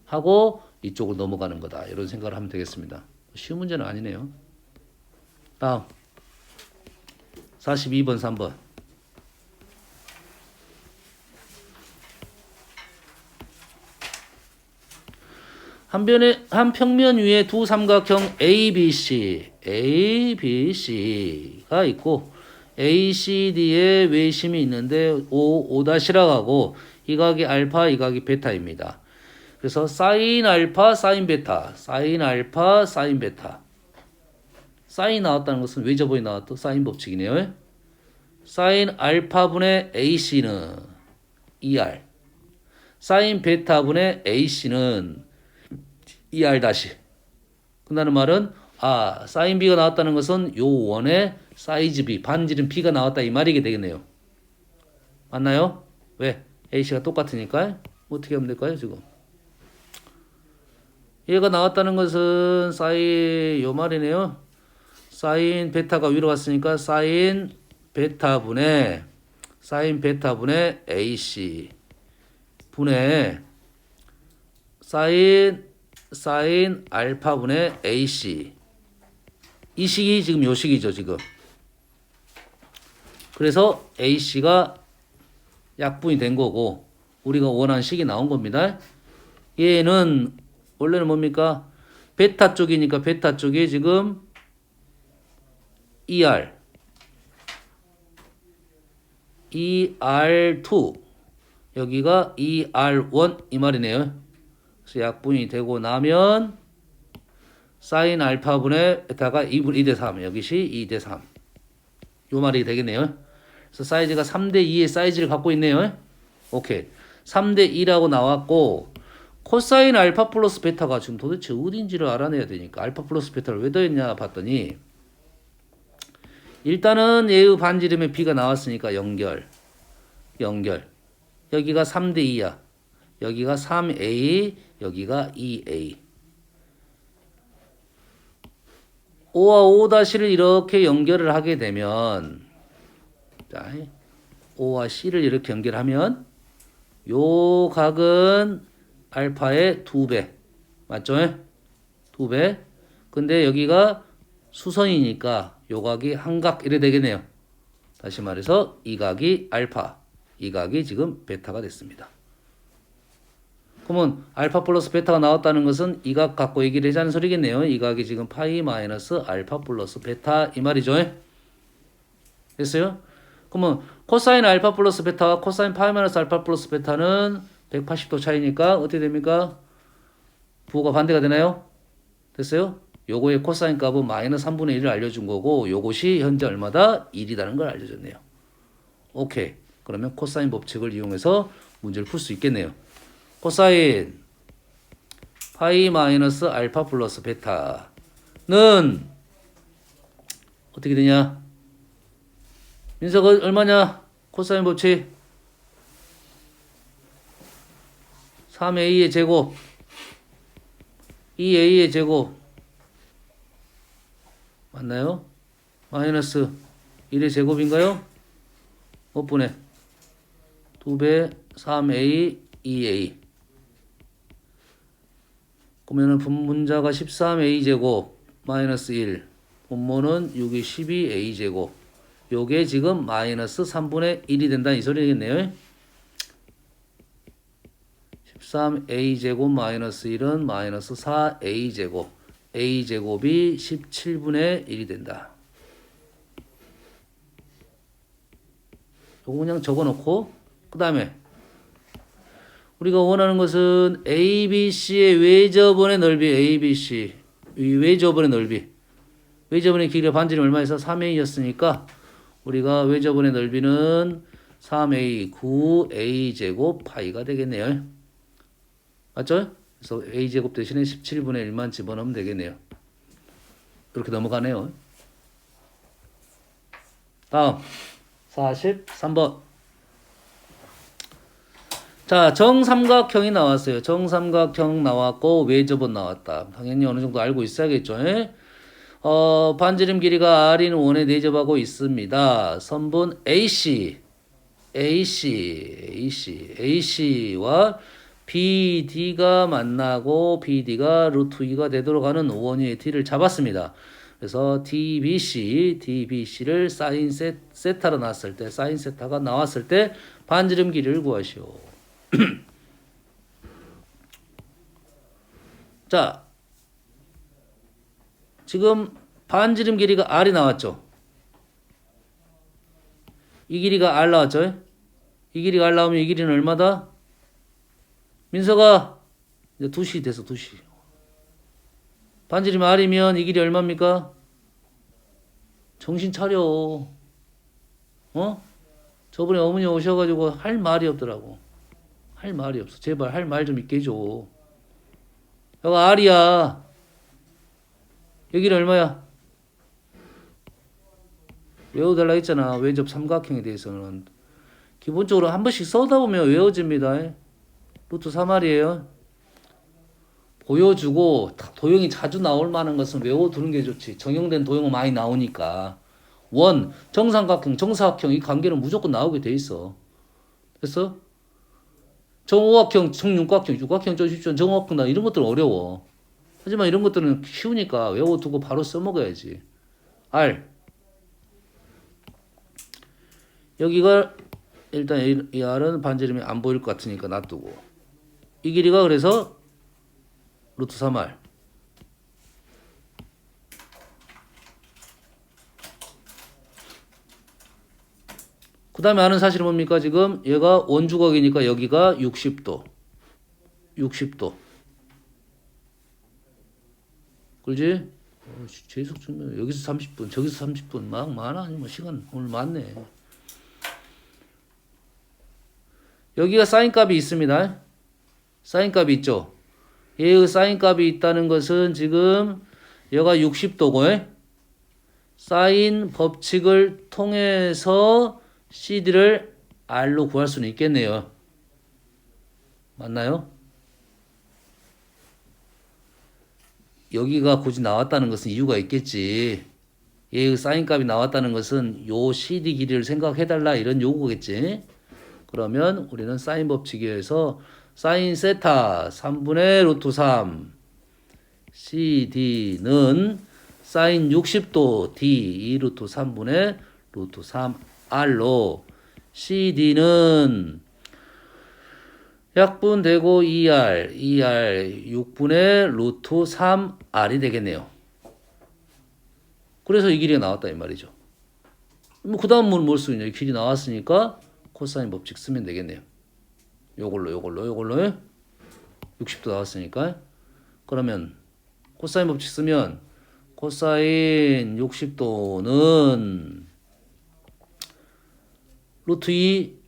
하고 이쪽으로 넘어가는 거다. 이런 생각을 하면 되겠습니다. 쉬운 문제는 아니네요. 다음 42번 3번. 한 평면 위에 두 삼각형 ABC가 있고 ACD에 외심이 있는데 O'라고 하고 이 각이 알파, 이 각이 베타입니다. 그래서 사인 알파, 사인 베타, 사인 나왔다는 것은 왜 저번에 나왔던 사인 법칙이네요. 사인 알파분의 AC는 ER, 사인 베타분의 AC는 ER 다시. 끝나는 말은 사인 B가 나왔다는 것은 요 원의 사이즈 B, 반지름 B가 나왔다 이 말이게 되겠네요. 맞나요? 왜? AC가 똑같으니까. 어떻게 하면 될까요, 지금? 얘가 나왔다는 것은 사인 요 말이네요. 사인 베타가 위로 갔으니까 사인 베타분의 AC 분의 사인 알파분의 AC. 이 식이 지금 요 식이죠, 지금. 그래서 AC가 약분이 된 거고, 우리가 원하는 식이 나온 겁니다. 얘는, 원래는 뭡니까? 베타 쪽이니까 베타 쪽이 지금 ER2. 여기가 ER1 이 말이네요. 그래서 약분이 되고 나면 사인 알파분의 베타가 2대 3 여기시 2대 3 요 말이 되겠네요. 그래서 사이즈가 3대 2의 사이즈를 갖고 있네요. 오케이. 3대 2라고 나왔고 코사인 알파 플러스 베타가 지금 도대체 어딘지를 알아내야 되니까 알파 플러스 베타를 왜 더했냐 봤더니 일단은 얘의 반지름의 B가 나왔으니까 연결 여기가 3대 2야. 여기가 3A, 여기가 2A. O와 O''를 이렇게 연결을 하게 되면, 자, O와 C를 이렇게 연결하면, 요 각은 알파의 2배. 맞죠? 2배. 근데 여기가 수선이니까 요 각이 한 각 이래 되겠네요. 다시 말해서 이 각이 알파, 이 각이 지금 베타가 됐습니다. 그러면 알파 플러스 베타가 나왔다는 것은 이 각 갖고 얘기를 하자는 소리겠네요. 이 각이 지금 파이 마이너스 알파 플러스 베타 이 말이죠. 됐어요? 그러면 코사인 알파 플러스 베타와 코사인 파이 마이너스 알파 플러스 베타는 180도 차이니까 어떻게 됩니까? 부호가 반대가 되나요? 됐어요? 요거의 코사인 값은 마이너스 3분의 1을 알려준 거고 요것이 현재 얼마다? 1이라는 걸 알려줬네요. 오케이. 그러면 코사인 법칙을 이용해서 문제를 풀 수 있겠네요. 코사인 파이 마이너스 알파 플러스 베타는 어떻게 되냐? 민서가 얼마냐? 코사인 법칙 3a의 제곱 2a의 제곱 맞나요? 마이너스 1의 제곱인가요? 몇 분의 2배 3a 2a 그러면은 분문자가 13a 제곱 마이너스 1 분모는 6이 12a 제곱 요게 지금 마이너스 3분의 1이 된다 이 소리겠네요. 13a 제곱 마이너스 1은 마이너스 4a 제곱 a 제곱이 17분의 1이 된다. 요거 그냥 적어놓고 그 다음에 우리가 원하는 것은 ABC의 외접원의 넓이 ABC 이 외접원의 넓이 외접원의 길이가 반지름 얼마에서 3a였으니까 우리가 외접원의 넓이는 3a 9a 제곱 파이가 되겠네요. 맞죠? 그래서 a 제곱 대신에 17분의 1만 집어넣으면 되겠네요. 이렇게 넘어가네요. 다음 43번. 자, 정삼각형이 나왔어요. 정삼각형 나왔고 외접원 나왔다. 당연히 어느 정도 알고 있어야겠죠. 반지름 길이가 R인 원에 내접하고 있습니다. 선분 AC와 BD가 만나고 BD가 루트 2가 되도록 하는 원위의 T를 잡았습니다. 그래서 DBC를 사인 세타로 나왔을 때, 사인 세타가 나왔을 때 반지름 길이를 구하시오. 자, 지금 반지름 길이가 R이 나왔죠. 이 길이가 R 나왔죠. 이 길이가 R 나오면 이 길이는 얼마다? 민서가 이제 2시 돼서 2시. 반지름이 R이면 이 길이 얼마입니까? 정신 차려. 저번에 어머니 오셔가지고 할 말이 없더라고. 할 말이 없어. 제발 할 말 좀 있게 해줘. 여가 R이야. 여기는 얼마야? 외워달라 했잖아. 외접 삼각형에 대해서는. 기본적으로 한 번씩 써다 보면 외워집니다. 루트 3R이에요. 보여주고 도형이 자주 나올 만한 것은 외워두는 게 좋지. 정형된 도형은 많이 나오니까. 원, 정삼각형, 정사각형 이 관계는 무조건 나오게 돼 있어. 됐어? 정오각형, 정육각형, 육각형, 정십전, 정오각형 나 이런 것들은 어려워. 하지만 이런 것들은 쉬우니까 외워두고 바로 써먹어야지. R. 여기가 일단 이 R은 반지름이 안 보일 것 같으니까 놔두고. 이 길이가 그래서 루트 3R. 그 다음에 아는 사실은 뭡니까? 지금 얘가 원주각이니까 여기가 60도. 60도. 그렇지? 재석 중면 여기서 30분, 저기서 30분 막 많아. 뭐 시간 오늘 많네. 여기가 사인 값이 있습니다. 사인 값이 있죠. 얘의 사인 값이 있다는 것은 지금 얘가 60도고 사인 법칙을 통해서 CD를 R로 구할 수는 있겠네요. 맞나요? 여기가 굳이 나왔다는 것은 이유가 있겠지. 얘의 사인 값이 나왔다는 것은 요 CD 길이를 생각해달라 이런 요구겠지. 그러면 우리는 사인 법칙에 의해서 사인 세타 3분의 루트 3 CD는 사인 60도 D 2루트 3분의 루트 3R로 CD는 약분되고 2R 6분의 루트 3R이 되겠네요. 그래서 이 길이가 나왔다 이 말이죠. 뭐 그 다음 뭘 수 있냐? 이 길이 나왔으니까 코사인 법칙 쓰면 되겠네요. 요걸로 60도 나왔으니까. 그러면 코사인 법칙 쓰면 코사인 60도는 루트 2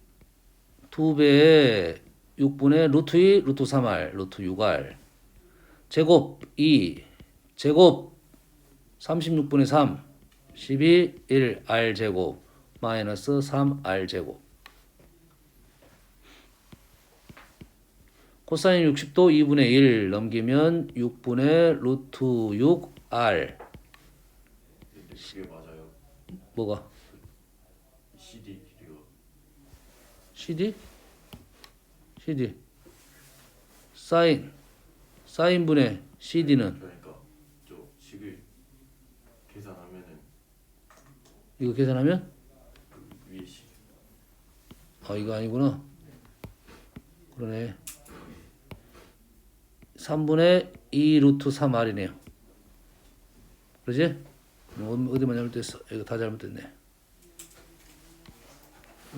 2배의 6분의 루트 2 루트 3R 루트 6R 제곱 2 제곱 36분의 3 12 1R 제곱 마이너스 3R 제곱 코사인 60도 2분의 1 넘기면 6분의 루트 6R 근데 그게 맞아요. 뭐가? CD 길이가 CD? CD 사인분의 CD는 그러니까 저 식을 계산하면은 이거 계산하면? 그 위에 식 아 이거 아니구나. 그러네. 3분의 2 루트 3R이네요. 그러지? 어디만 잘못됐어? 이거 다 잘못됐네.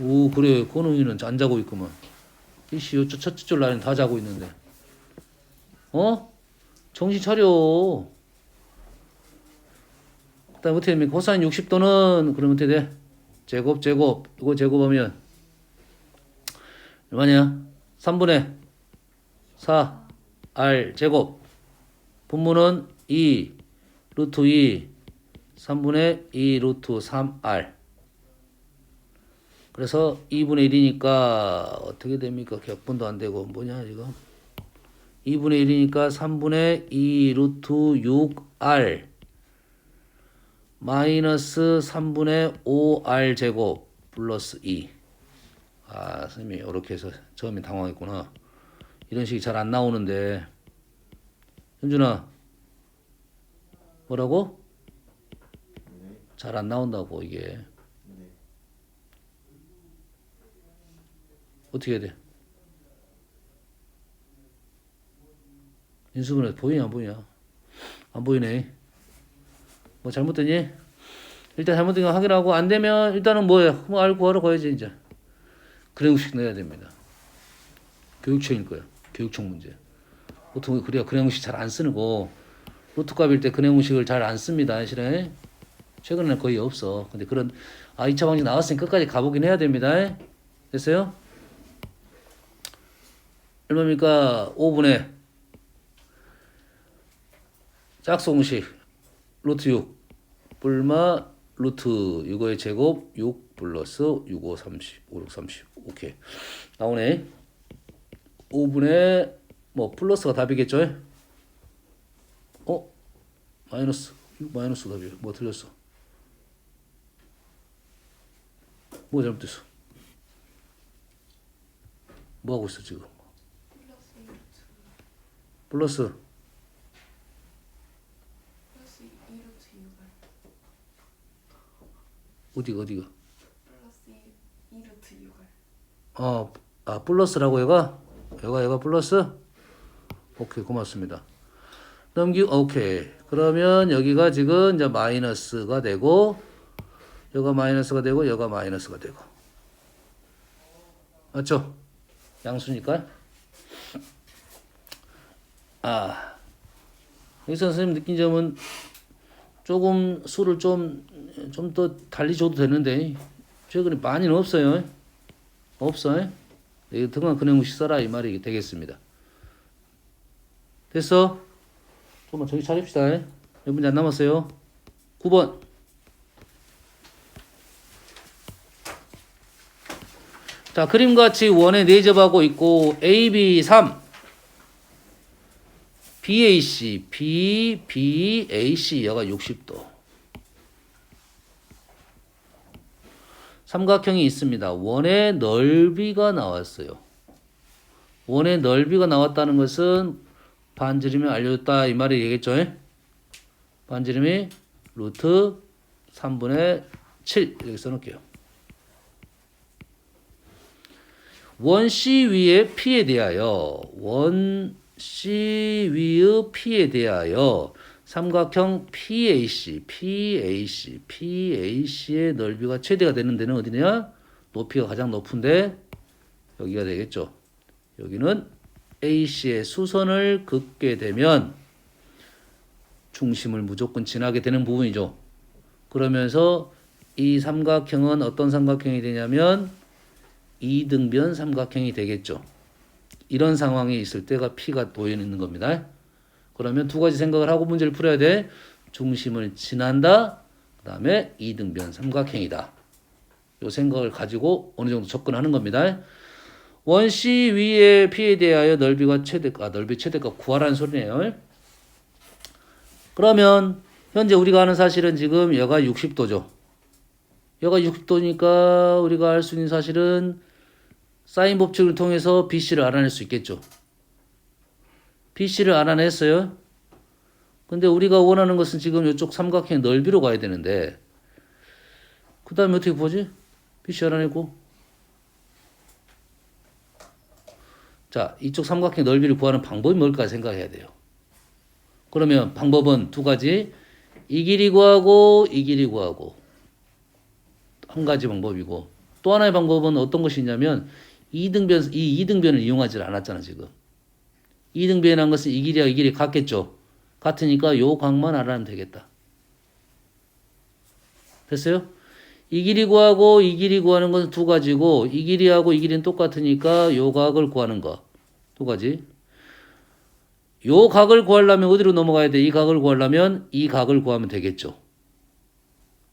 오 그래 권웅이는 안 자고 있구만. 이씨 요쪽 첫째 줄 라인 다 자고 있는데. 어? 정신 차려. 그다음 어떻게 됩니까? 코사인 60도는 그러면 어떻게 돼? 제곱 이거 제곱하면 얼마냐? 3분의 4 R 제곱 분모는 2 루트 2 3분의 2 루트 3R 그래서 2분의 1이니까 어떻게 됩니까? 격분도 안 되고 뭐냐 지금 2분의 1이니까 3분의 2 루트 6R 마이너스 3분의 5R 제곱 플러스 2 아 선생님이 이렇게 해서 처음에 당황했구나. 이런 식이 잘 안 나오는데 현준아 뭐라고? 네. 잘 안 나온다고 이게 네. 어떻게 해야 돼? 인수분해 보이냐 안 보이냐? 안 보이네. 뭐 잘못됐니? 일단 잘못된 거 확인하고 안 되면 일단은 뭐야? 뭐 알고 하러 가야지 이제. 그래형식 내야 됩니다. 교육청일 거야. 교육청 문제. 보통 그래야 그래형식 잘 안 쓰는 거. 루트값일 때 그래형식을 잘 안 씁니다. 실은 최근에는 거의 없어. 근데 그런 2차 방식 나왔으니 끝까지 가보긴 해야 됩니다. 됐어요? 얼마입니까? 5분의 짝수공식 루트 6 뿔마 루트 6의 제곱 6 플러스 6, 5, 30 5, 6, 30 오케이 나오네. 5분의 뭐 플러스가 답이겠죠? 마이너스 6 마이너스 답이야. 뭐 틀렸어? 뭐 잘못됐어? 뭐 하고 있어 지금? 플러스 플러스 2루트 6을 어디가 플러스 2루트 6을 플러스라고 얘가 플러스. 오케이 고맙습니다. 오케이 그러면 여기가 지금 이제 마이너스가 되고 여가 마이너스가 되고 여가 마이너스가 되고 맞죠? 양수니까. 여기서 선생님 느낀 점은 조금 수를 좀 더 달리 줘도 되는데 최근에 많이는 없어요. 없어. 이거 등한 근형식 써라 이 말이 되겠습니다. 됐어? 조금만 정신 차립시다. 몇 문제 안 남았어요. 9번. 자, 그림같이 원에 내접하고 있고 AB 3 BAC BAC 여가 60도 삼각형이 있습니다. 원의 넓이가 나왔어요. 원의 넓이가 나왔다는 것은 반지름이 알려줬다 이 말이 되겠죠? 반지름이 루트 3분의 7 이렇게 써놓을게요. 원C 위의 P에 대하여 원C 위의 P에 대하여 삼각형 PAC의 넓이가 최대가 되는 데는 어디냐? 높이가 가장 높은데 여기가 되겠죠. 여기는 AC의 수선을 긋게 되면 중심을 무조건 지나게 되는 부분이죠. 그러면서 이 삼각형은 어떤 삼각형이 되냐면 이등변 삼각형이 되겠죠. 이런 상황이 있을 때가 P가 보이는 겁니다. 그러면 두 가지 생각을 하고 문제를 풀어야 돼. 중심을 지난다. 그 다음에 이등변 삼각형이다. 이 생각을 가지고 어느 정도 접근하는 겁니다. 원C 위의 P에 대하여 넓이 최대가 구하라는 소리네요. 그러면 현재 우리가 아는 사실은 지금 여가 60도죠. 여가 60도니까 우리가 알 수 있는 사실은 사인 법칙을 통해서 BC를 알아낼 수 있겠죠. BC를 알아냈어요. 근데 우리가 원하는 것은 지금 이쪽 삼각형의 넓이로 가야 되는데 그 다음에 어떻게 보지? BC 알아내고 자, 이쪽 삼각형 넓이를 구하는 방법이 뭘까 생각해야 돼요. 그러면 방법은 두 가지. 이 길이 구하고 이 길이 구하고 한 가지 방법이고 또 하나의 방법은 어떤 것이 있냐면 이 이등변을 이용하지 않았잖아 지금. 이등변이라는 것은 이 길이와 이 길이 같겠죠. 같으니까 요 각만 알아내면 되겠다. 됐어요? 이 길이 구하고 이 길이 구하는 것은 두 가지고 이 길이하고 이 길이는 똑같으니까 요 각을 구하는 거 두 가지. 요 각을 구하려면 어디로 넘어가야 돼? 이 각을 구하려면 이 각을 구하면 되겠죠.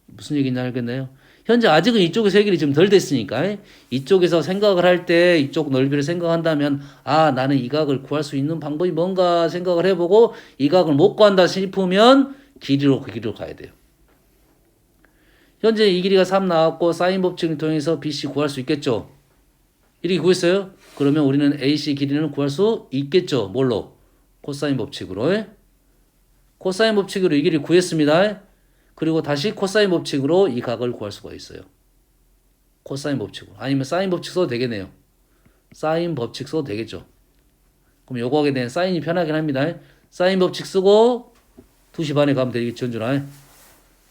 무슨 얘기인지 알겠나요? 현재 아직은 이쪽에서 해결이 좀 덜 됐으니까 이쪽에서 생각을 할 때 이쪽 넓이를 생각한다면 아 나는 이 각을 구할 수 있는 방법이 뭔가 생각을 해보고 이 각을 못 구한다 싶으면 길이로 그 길이로 가야 돼요. 현재 이 길이가 3 나왔고 사인 법칙을 통해서 BC 구할 수 있겠죠. 이렇게 구했어요. 그러면 우리는 AC 길이는 구할 수 있겠죠. 뭘로? 코사인 법칙으로. 코사인 법칙으로 이 길이 구했습니다. 그리고 다시 코사인 법칙으로 이 각을 구할 수가 있어요. 코사인 법칙으로. 아니면 사인 법칙 써도 되겠네요. 사인 법칙 써도 되겠죠. 그럼 요거 하게 되면 사인이 편하긴 합니다. 사인 법칙 쓰고 2시 반에 가면 되겠죠, 현준아.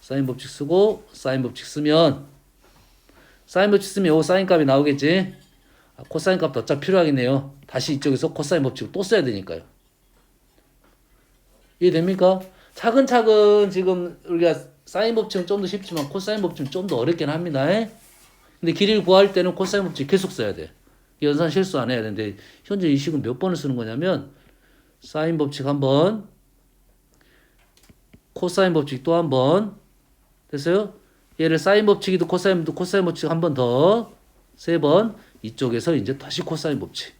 사인 법칙 쓰고 사인 법칙 쓰면 요 사인 값이 나오겠지. 코사인 값도 어차피 필요하겠네요. 다시 이쪽에서 코사인 법칙을 또 써야 되니까요. 이해됩니까? 차근차근 지금 우리가 사인 법칙은 좀 더 쉽지만 코사인 법칙은 좀 더 어렵긴 합니다. 근데 길이를 구할 때는 코사인 법칙 계속 써야 돼. 연산 실수 안 해야 되는데 현재 이 식은 몇 번을 쓰는 거냐면 사인 법칙 한 번, 코사인 법칙 또 한 번. 됐어요? 얘를 사인 법칙이도 코사인 법칙 한 번 더, 3번. 이쪽에서 이제 다시 코사인 법칙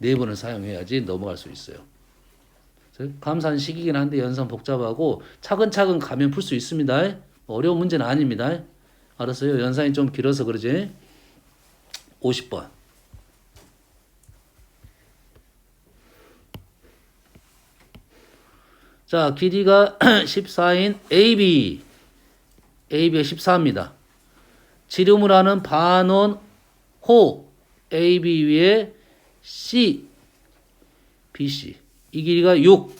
4번을 사용해야지 넘어갈 수 있어요. 감산 식이긴 한데 연산 복잡하고 차근차근 가면 풀 수 있습니다. 어려운 문제는 아닙니다. 알았어요? 연산이 좀 길어서 그러지. 50번. 자, 길이가 14인 AB가 14입니다. 지름을 하는 반원 호 AB 위에 C, BC. 이 길이가 6.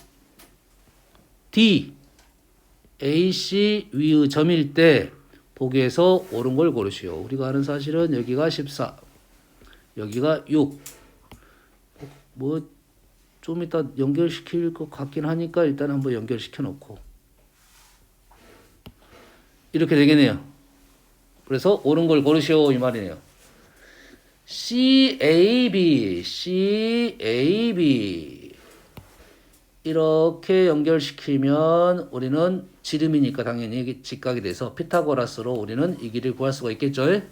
D, AC 위의 점일 때 보기에서 옳은 걸 고르시오. 우리가 아는 사실은 여기가 14, 여기가 6. 뭐 좀 이따 연결시킬 것 같긴 하니까 일단 한번 연결시켜 놓고 이렇게 되겠네요. 그래서 옳은 걸 고르시오 이 말이네요. CAB 이렇게 연결시키면 우리는 지름이니까 당연히 직각이 돼서 피타고라스로 우리는 이 길이를 구할 수가 있겠죠. 네,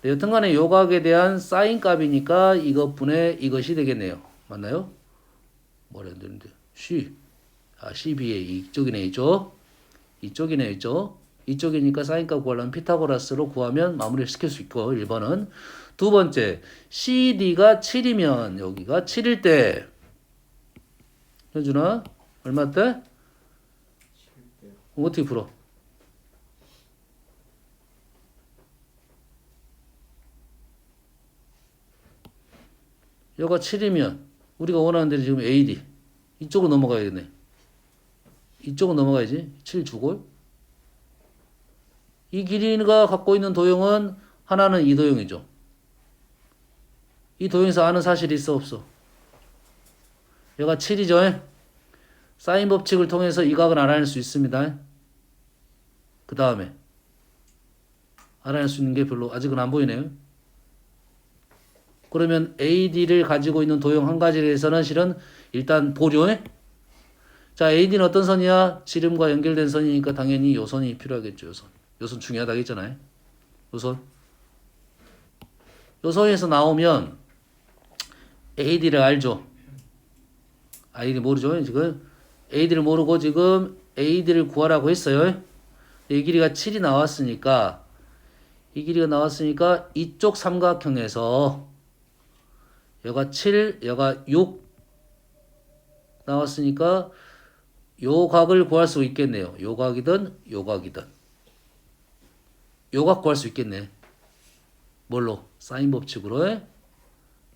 여튼간에 요각에 대한 사인 값이니까 이것분의 이것이 되겠네요. 맞나요? 뭐라 해야 되는데 CBA 이쪽이네 이쪽. 이쪽이네 이쪽. 이쪽이니까 사인 값 구하려면 피타고라스로 구하면 마무리를 시킬 수 있고 1번은. 두 번째, CD가 7이면 여기가 7일 때 현준아 얼마 때? 어떻게 풀어? 여가 7이면 우리가 원하는 대로 지금 AD 이쪽으로 넘어가야겠네. 이쪽으로 넘어가야지. 7 주고 이 길이가 갖고 있는 도형은 하나는 이 도형이죠. 이 도형에서 아는 사실이 있어 없어? 얘가 7이죠. 사인 법칙을 통해서 이 각을 알아낼 수 있습니다. 그 다음에 알아낼 수 있는 게 별로 아직은 안 보이네요. 그러면 AD를 가지고 있는 도형 한 가지에 대해서는 실은 일단 보료. 자, AD는 어떤 선이야? 지름과 연결된 선이니까 당연히 요선이 필요하겠죠. 요선. 요선 중요하다고 했잖아요. 요선. 요선에서 나오면 AD를 알죠. AD 모르죠. 지금 AD를 모르고 지금 AD를 구하라고 했어요. 이 길이가 7이 나왔으니까 이 길이가 나왔으니까 이쪽 삼각형에서 여가 7, 여가 6 나왔으니까 요 각을 구할 수 있겠네요. 요 각이든 요 각이든 요 각 구할 수 있겠네. 뭘로? 사인 법칙으로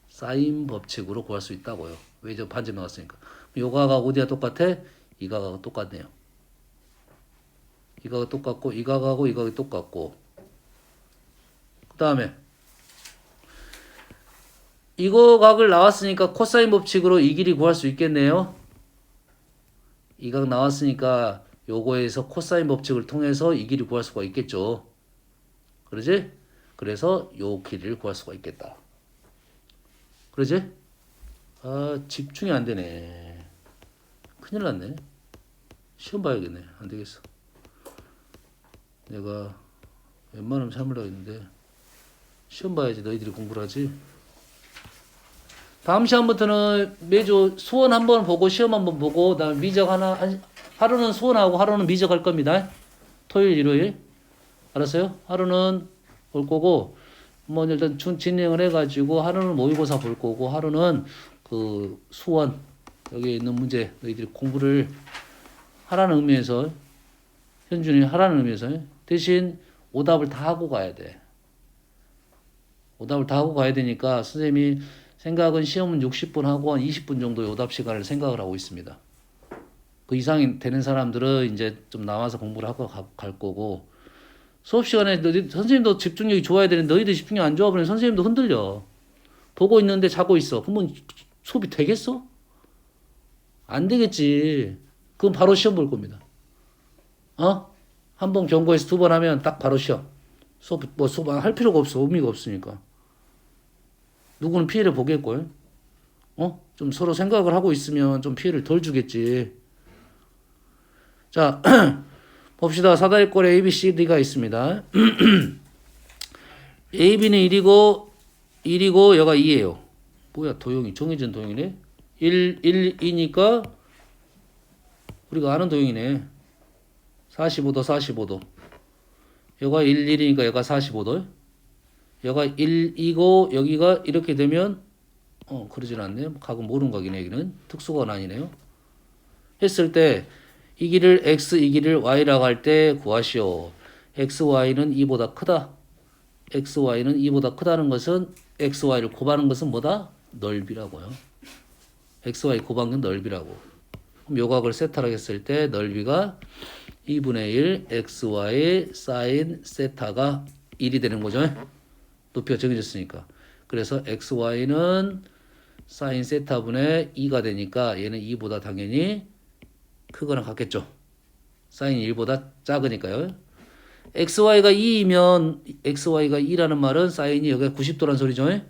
사인 법칙으로 구할 수 있다고요. 왜 저 반지 나왔으니까. 요 각하고 어디가 똑같아? 이 각하고 똑같네요. 이 각하고 똑같고 이 각하고 이 각이 똑같고 그 다음에 이거 각을 나왔으니까 코사인 법칙으로 이 길이 구할 수 있겠네요. 이 각 나왔으니까 요거에서 코사인 법칙을 통해서 이 길이 구할 수가 있겠죠. 그러지? 그래서 요 길이를 구할 수가 있겠다. 그러지? 아, 집중이 안 되네. 큰일 났네. 시험 봐야겠네. 안 되겠어. 내가 웬만하면 참으려고 했는데 시험 봐야지 너희들이 공부를 하지. 다음 시험부터는 매주 수원 한번 보고 시험 한번 보고 그다음에 미적 하루는 수원하고 하루는 미적 할 겁니다. 토요일 일요일 알았어요? 하루는 볼 거고 뭐 일단 진행을 해가지고 하루는 모의고사 볼 거고 하루는 그 수원 여기에 있는 문제 너희들이 공부를 하라는 의미에서 현준이 하라는 의미에서 대신 오답을 다 하고 가야 돼. 오답을 다 하고 가야 되니까 선생님이 생각은 시험은 60분 하고 한 20분 정도의 오답 시간을 생각을 하고 있습니다. 그 이상이 되는 사람들은 이제 좀 나와서 공부를 하고 갈 거고 수업 시간에 선생님도 집중력이 좋아야 되는데 너희들 집중력 안 좋아 버리면 선생님도 흔들려. 보고 있는데 자고 있어. 그러면 수업이 되겠어? 안 되겠지. 그럼 바로 시험 볼 겁니다. 한 번 경고해서 2번 하면 딱 바로 시험. 수업 할 필요가 없어. 의미가 없으니까. 누구는 피해를 보겠고요. 좀 서로 생각을 하고 있으면 좀 피해를 덜 주겠지. 자, 봅시다. 사다리꼴에 A, B, C, D가 있습니다. A, B는 1이고 여가 2예요. 뭐야, 도형이 정해진 도형이네. 1, 2니까 우리가 아는 도형이네. 45도, 45도. 여가 1, 1이니까 여가 45도. 여가 1, 2고 여기가 이렇게 되면 그러진 않네요. 각은 모르는 각이네. 여기는 특수각은 아니네요. 했을 때 이 길을 x, 이 길을 y라고 할 때 구하시오. x, y는 2보다 크다. x, y는 2보다 크다는 것은 x, y를 곱하는 것은 뭐다? 넓이라고요. x, y 곱한 건 넓이라고. 그럼 요 각을 세타라고 했을 때 넓이가 2분의 1 x, y 사인 세타가 1이 되는 거죠. 높이가 정해졌으니까. 그래서 x, y는 사인 세타분의 2가 되니까 얘는 2보다 당연히 크거나 같겠죠. 사인이 1보다 작으니까요. xy가 2이면 xy가 2라는 말은 사인이 여기가 90도란 소리죠.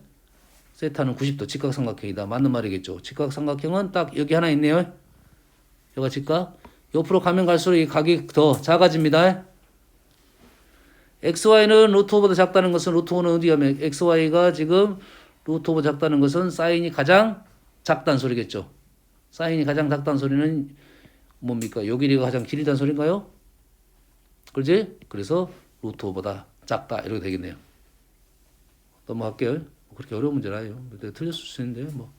세타는 90도 직각삼각형이다. 맞는 말이겠죠. 직각삼각형은 딱 여기 하나 있네요. 여기가 직각. 옆으로 가면 갈수록 이 각이 더 작아집니다. xy는 루트 오버보다 작다는 것은 루트 오버는 어디 가면 xy가 지금 루트 오버 작다는 것은 사인이 가장 작다는 소리겠죠. 사인이 가장 작다는 소리는 뭡니까? 요 길이가 가장 길다는 소린가요? 그렇지? 그래서 루트 오버보다 작다 이렇게 되겠네요. 넘어갈게요. 그렇게 어려운 문제는 아니에요. 내가 틀렸을 수 있는데 뭐.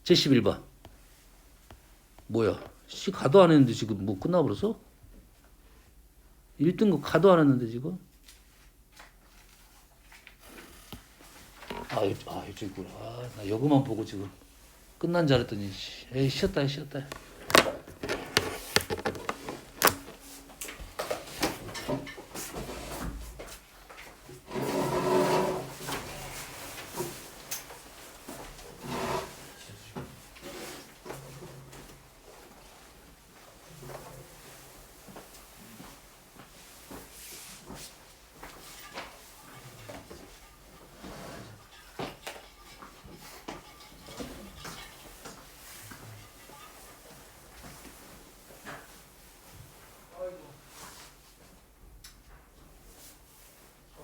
71번. 뭐야? 씨 가도 안 했는데 지금 뭐 끝나버렸어? 1등급 가도 안 했는데 지금? 이쪽 있구나. 나 여그만 보고 지금 끝난 줄 알았더니 에이 쉬었다.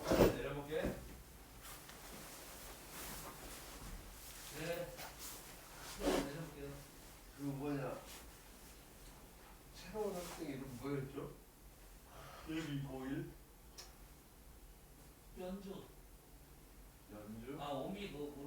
내려볼게. 네. 내려볼게요. 그 뭐냐 새로운 학생 이름 뭐였죠? 1201 연주. 연주? 오미 그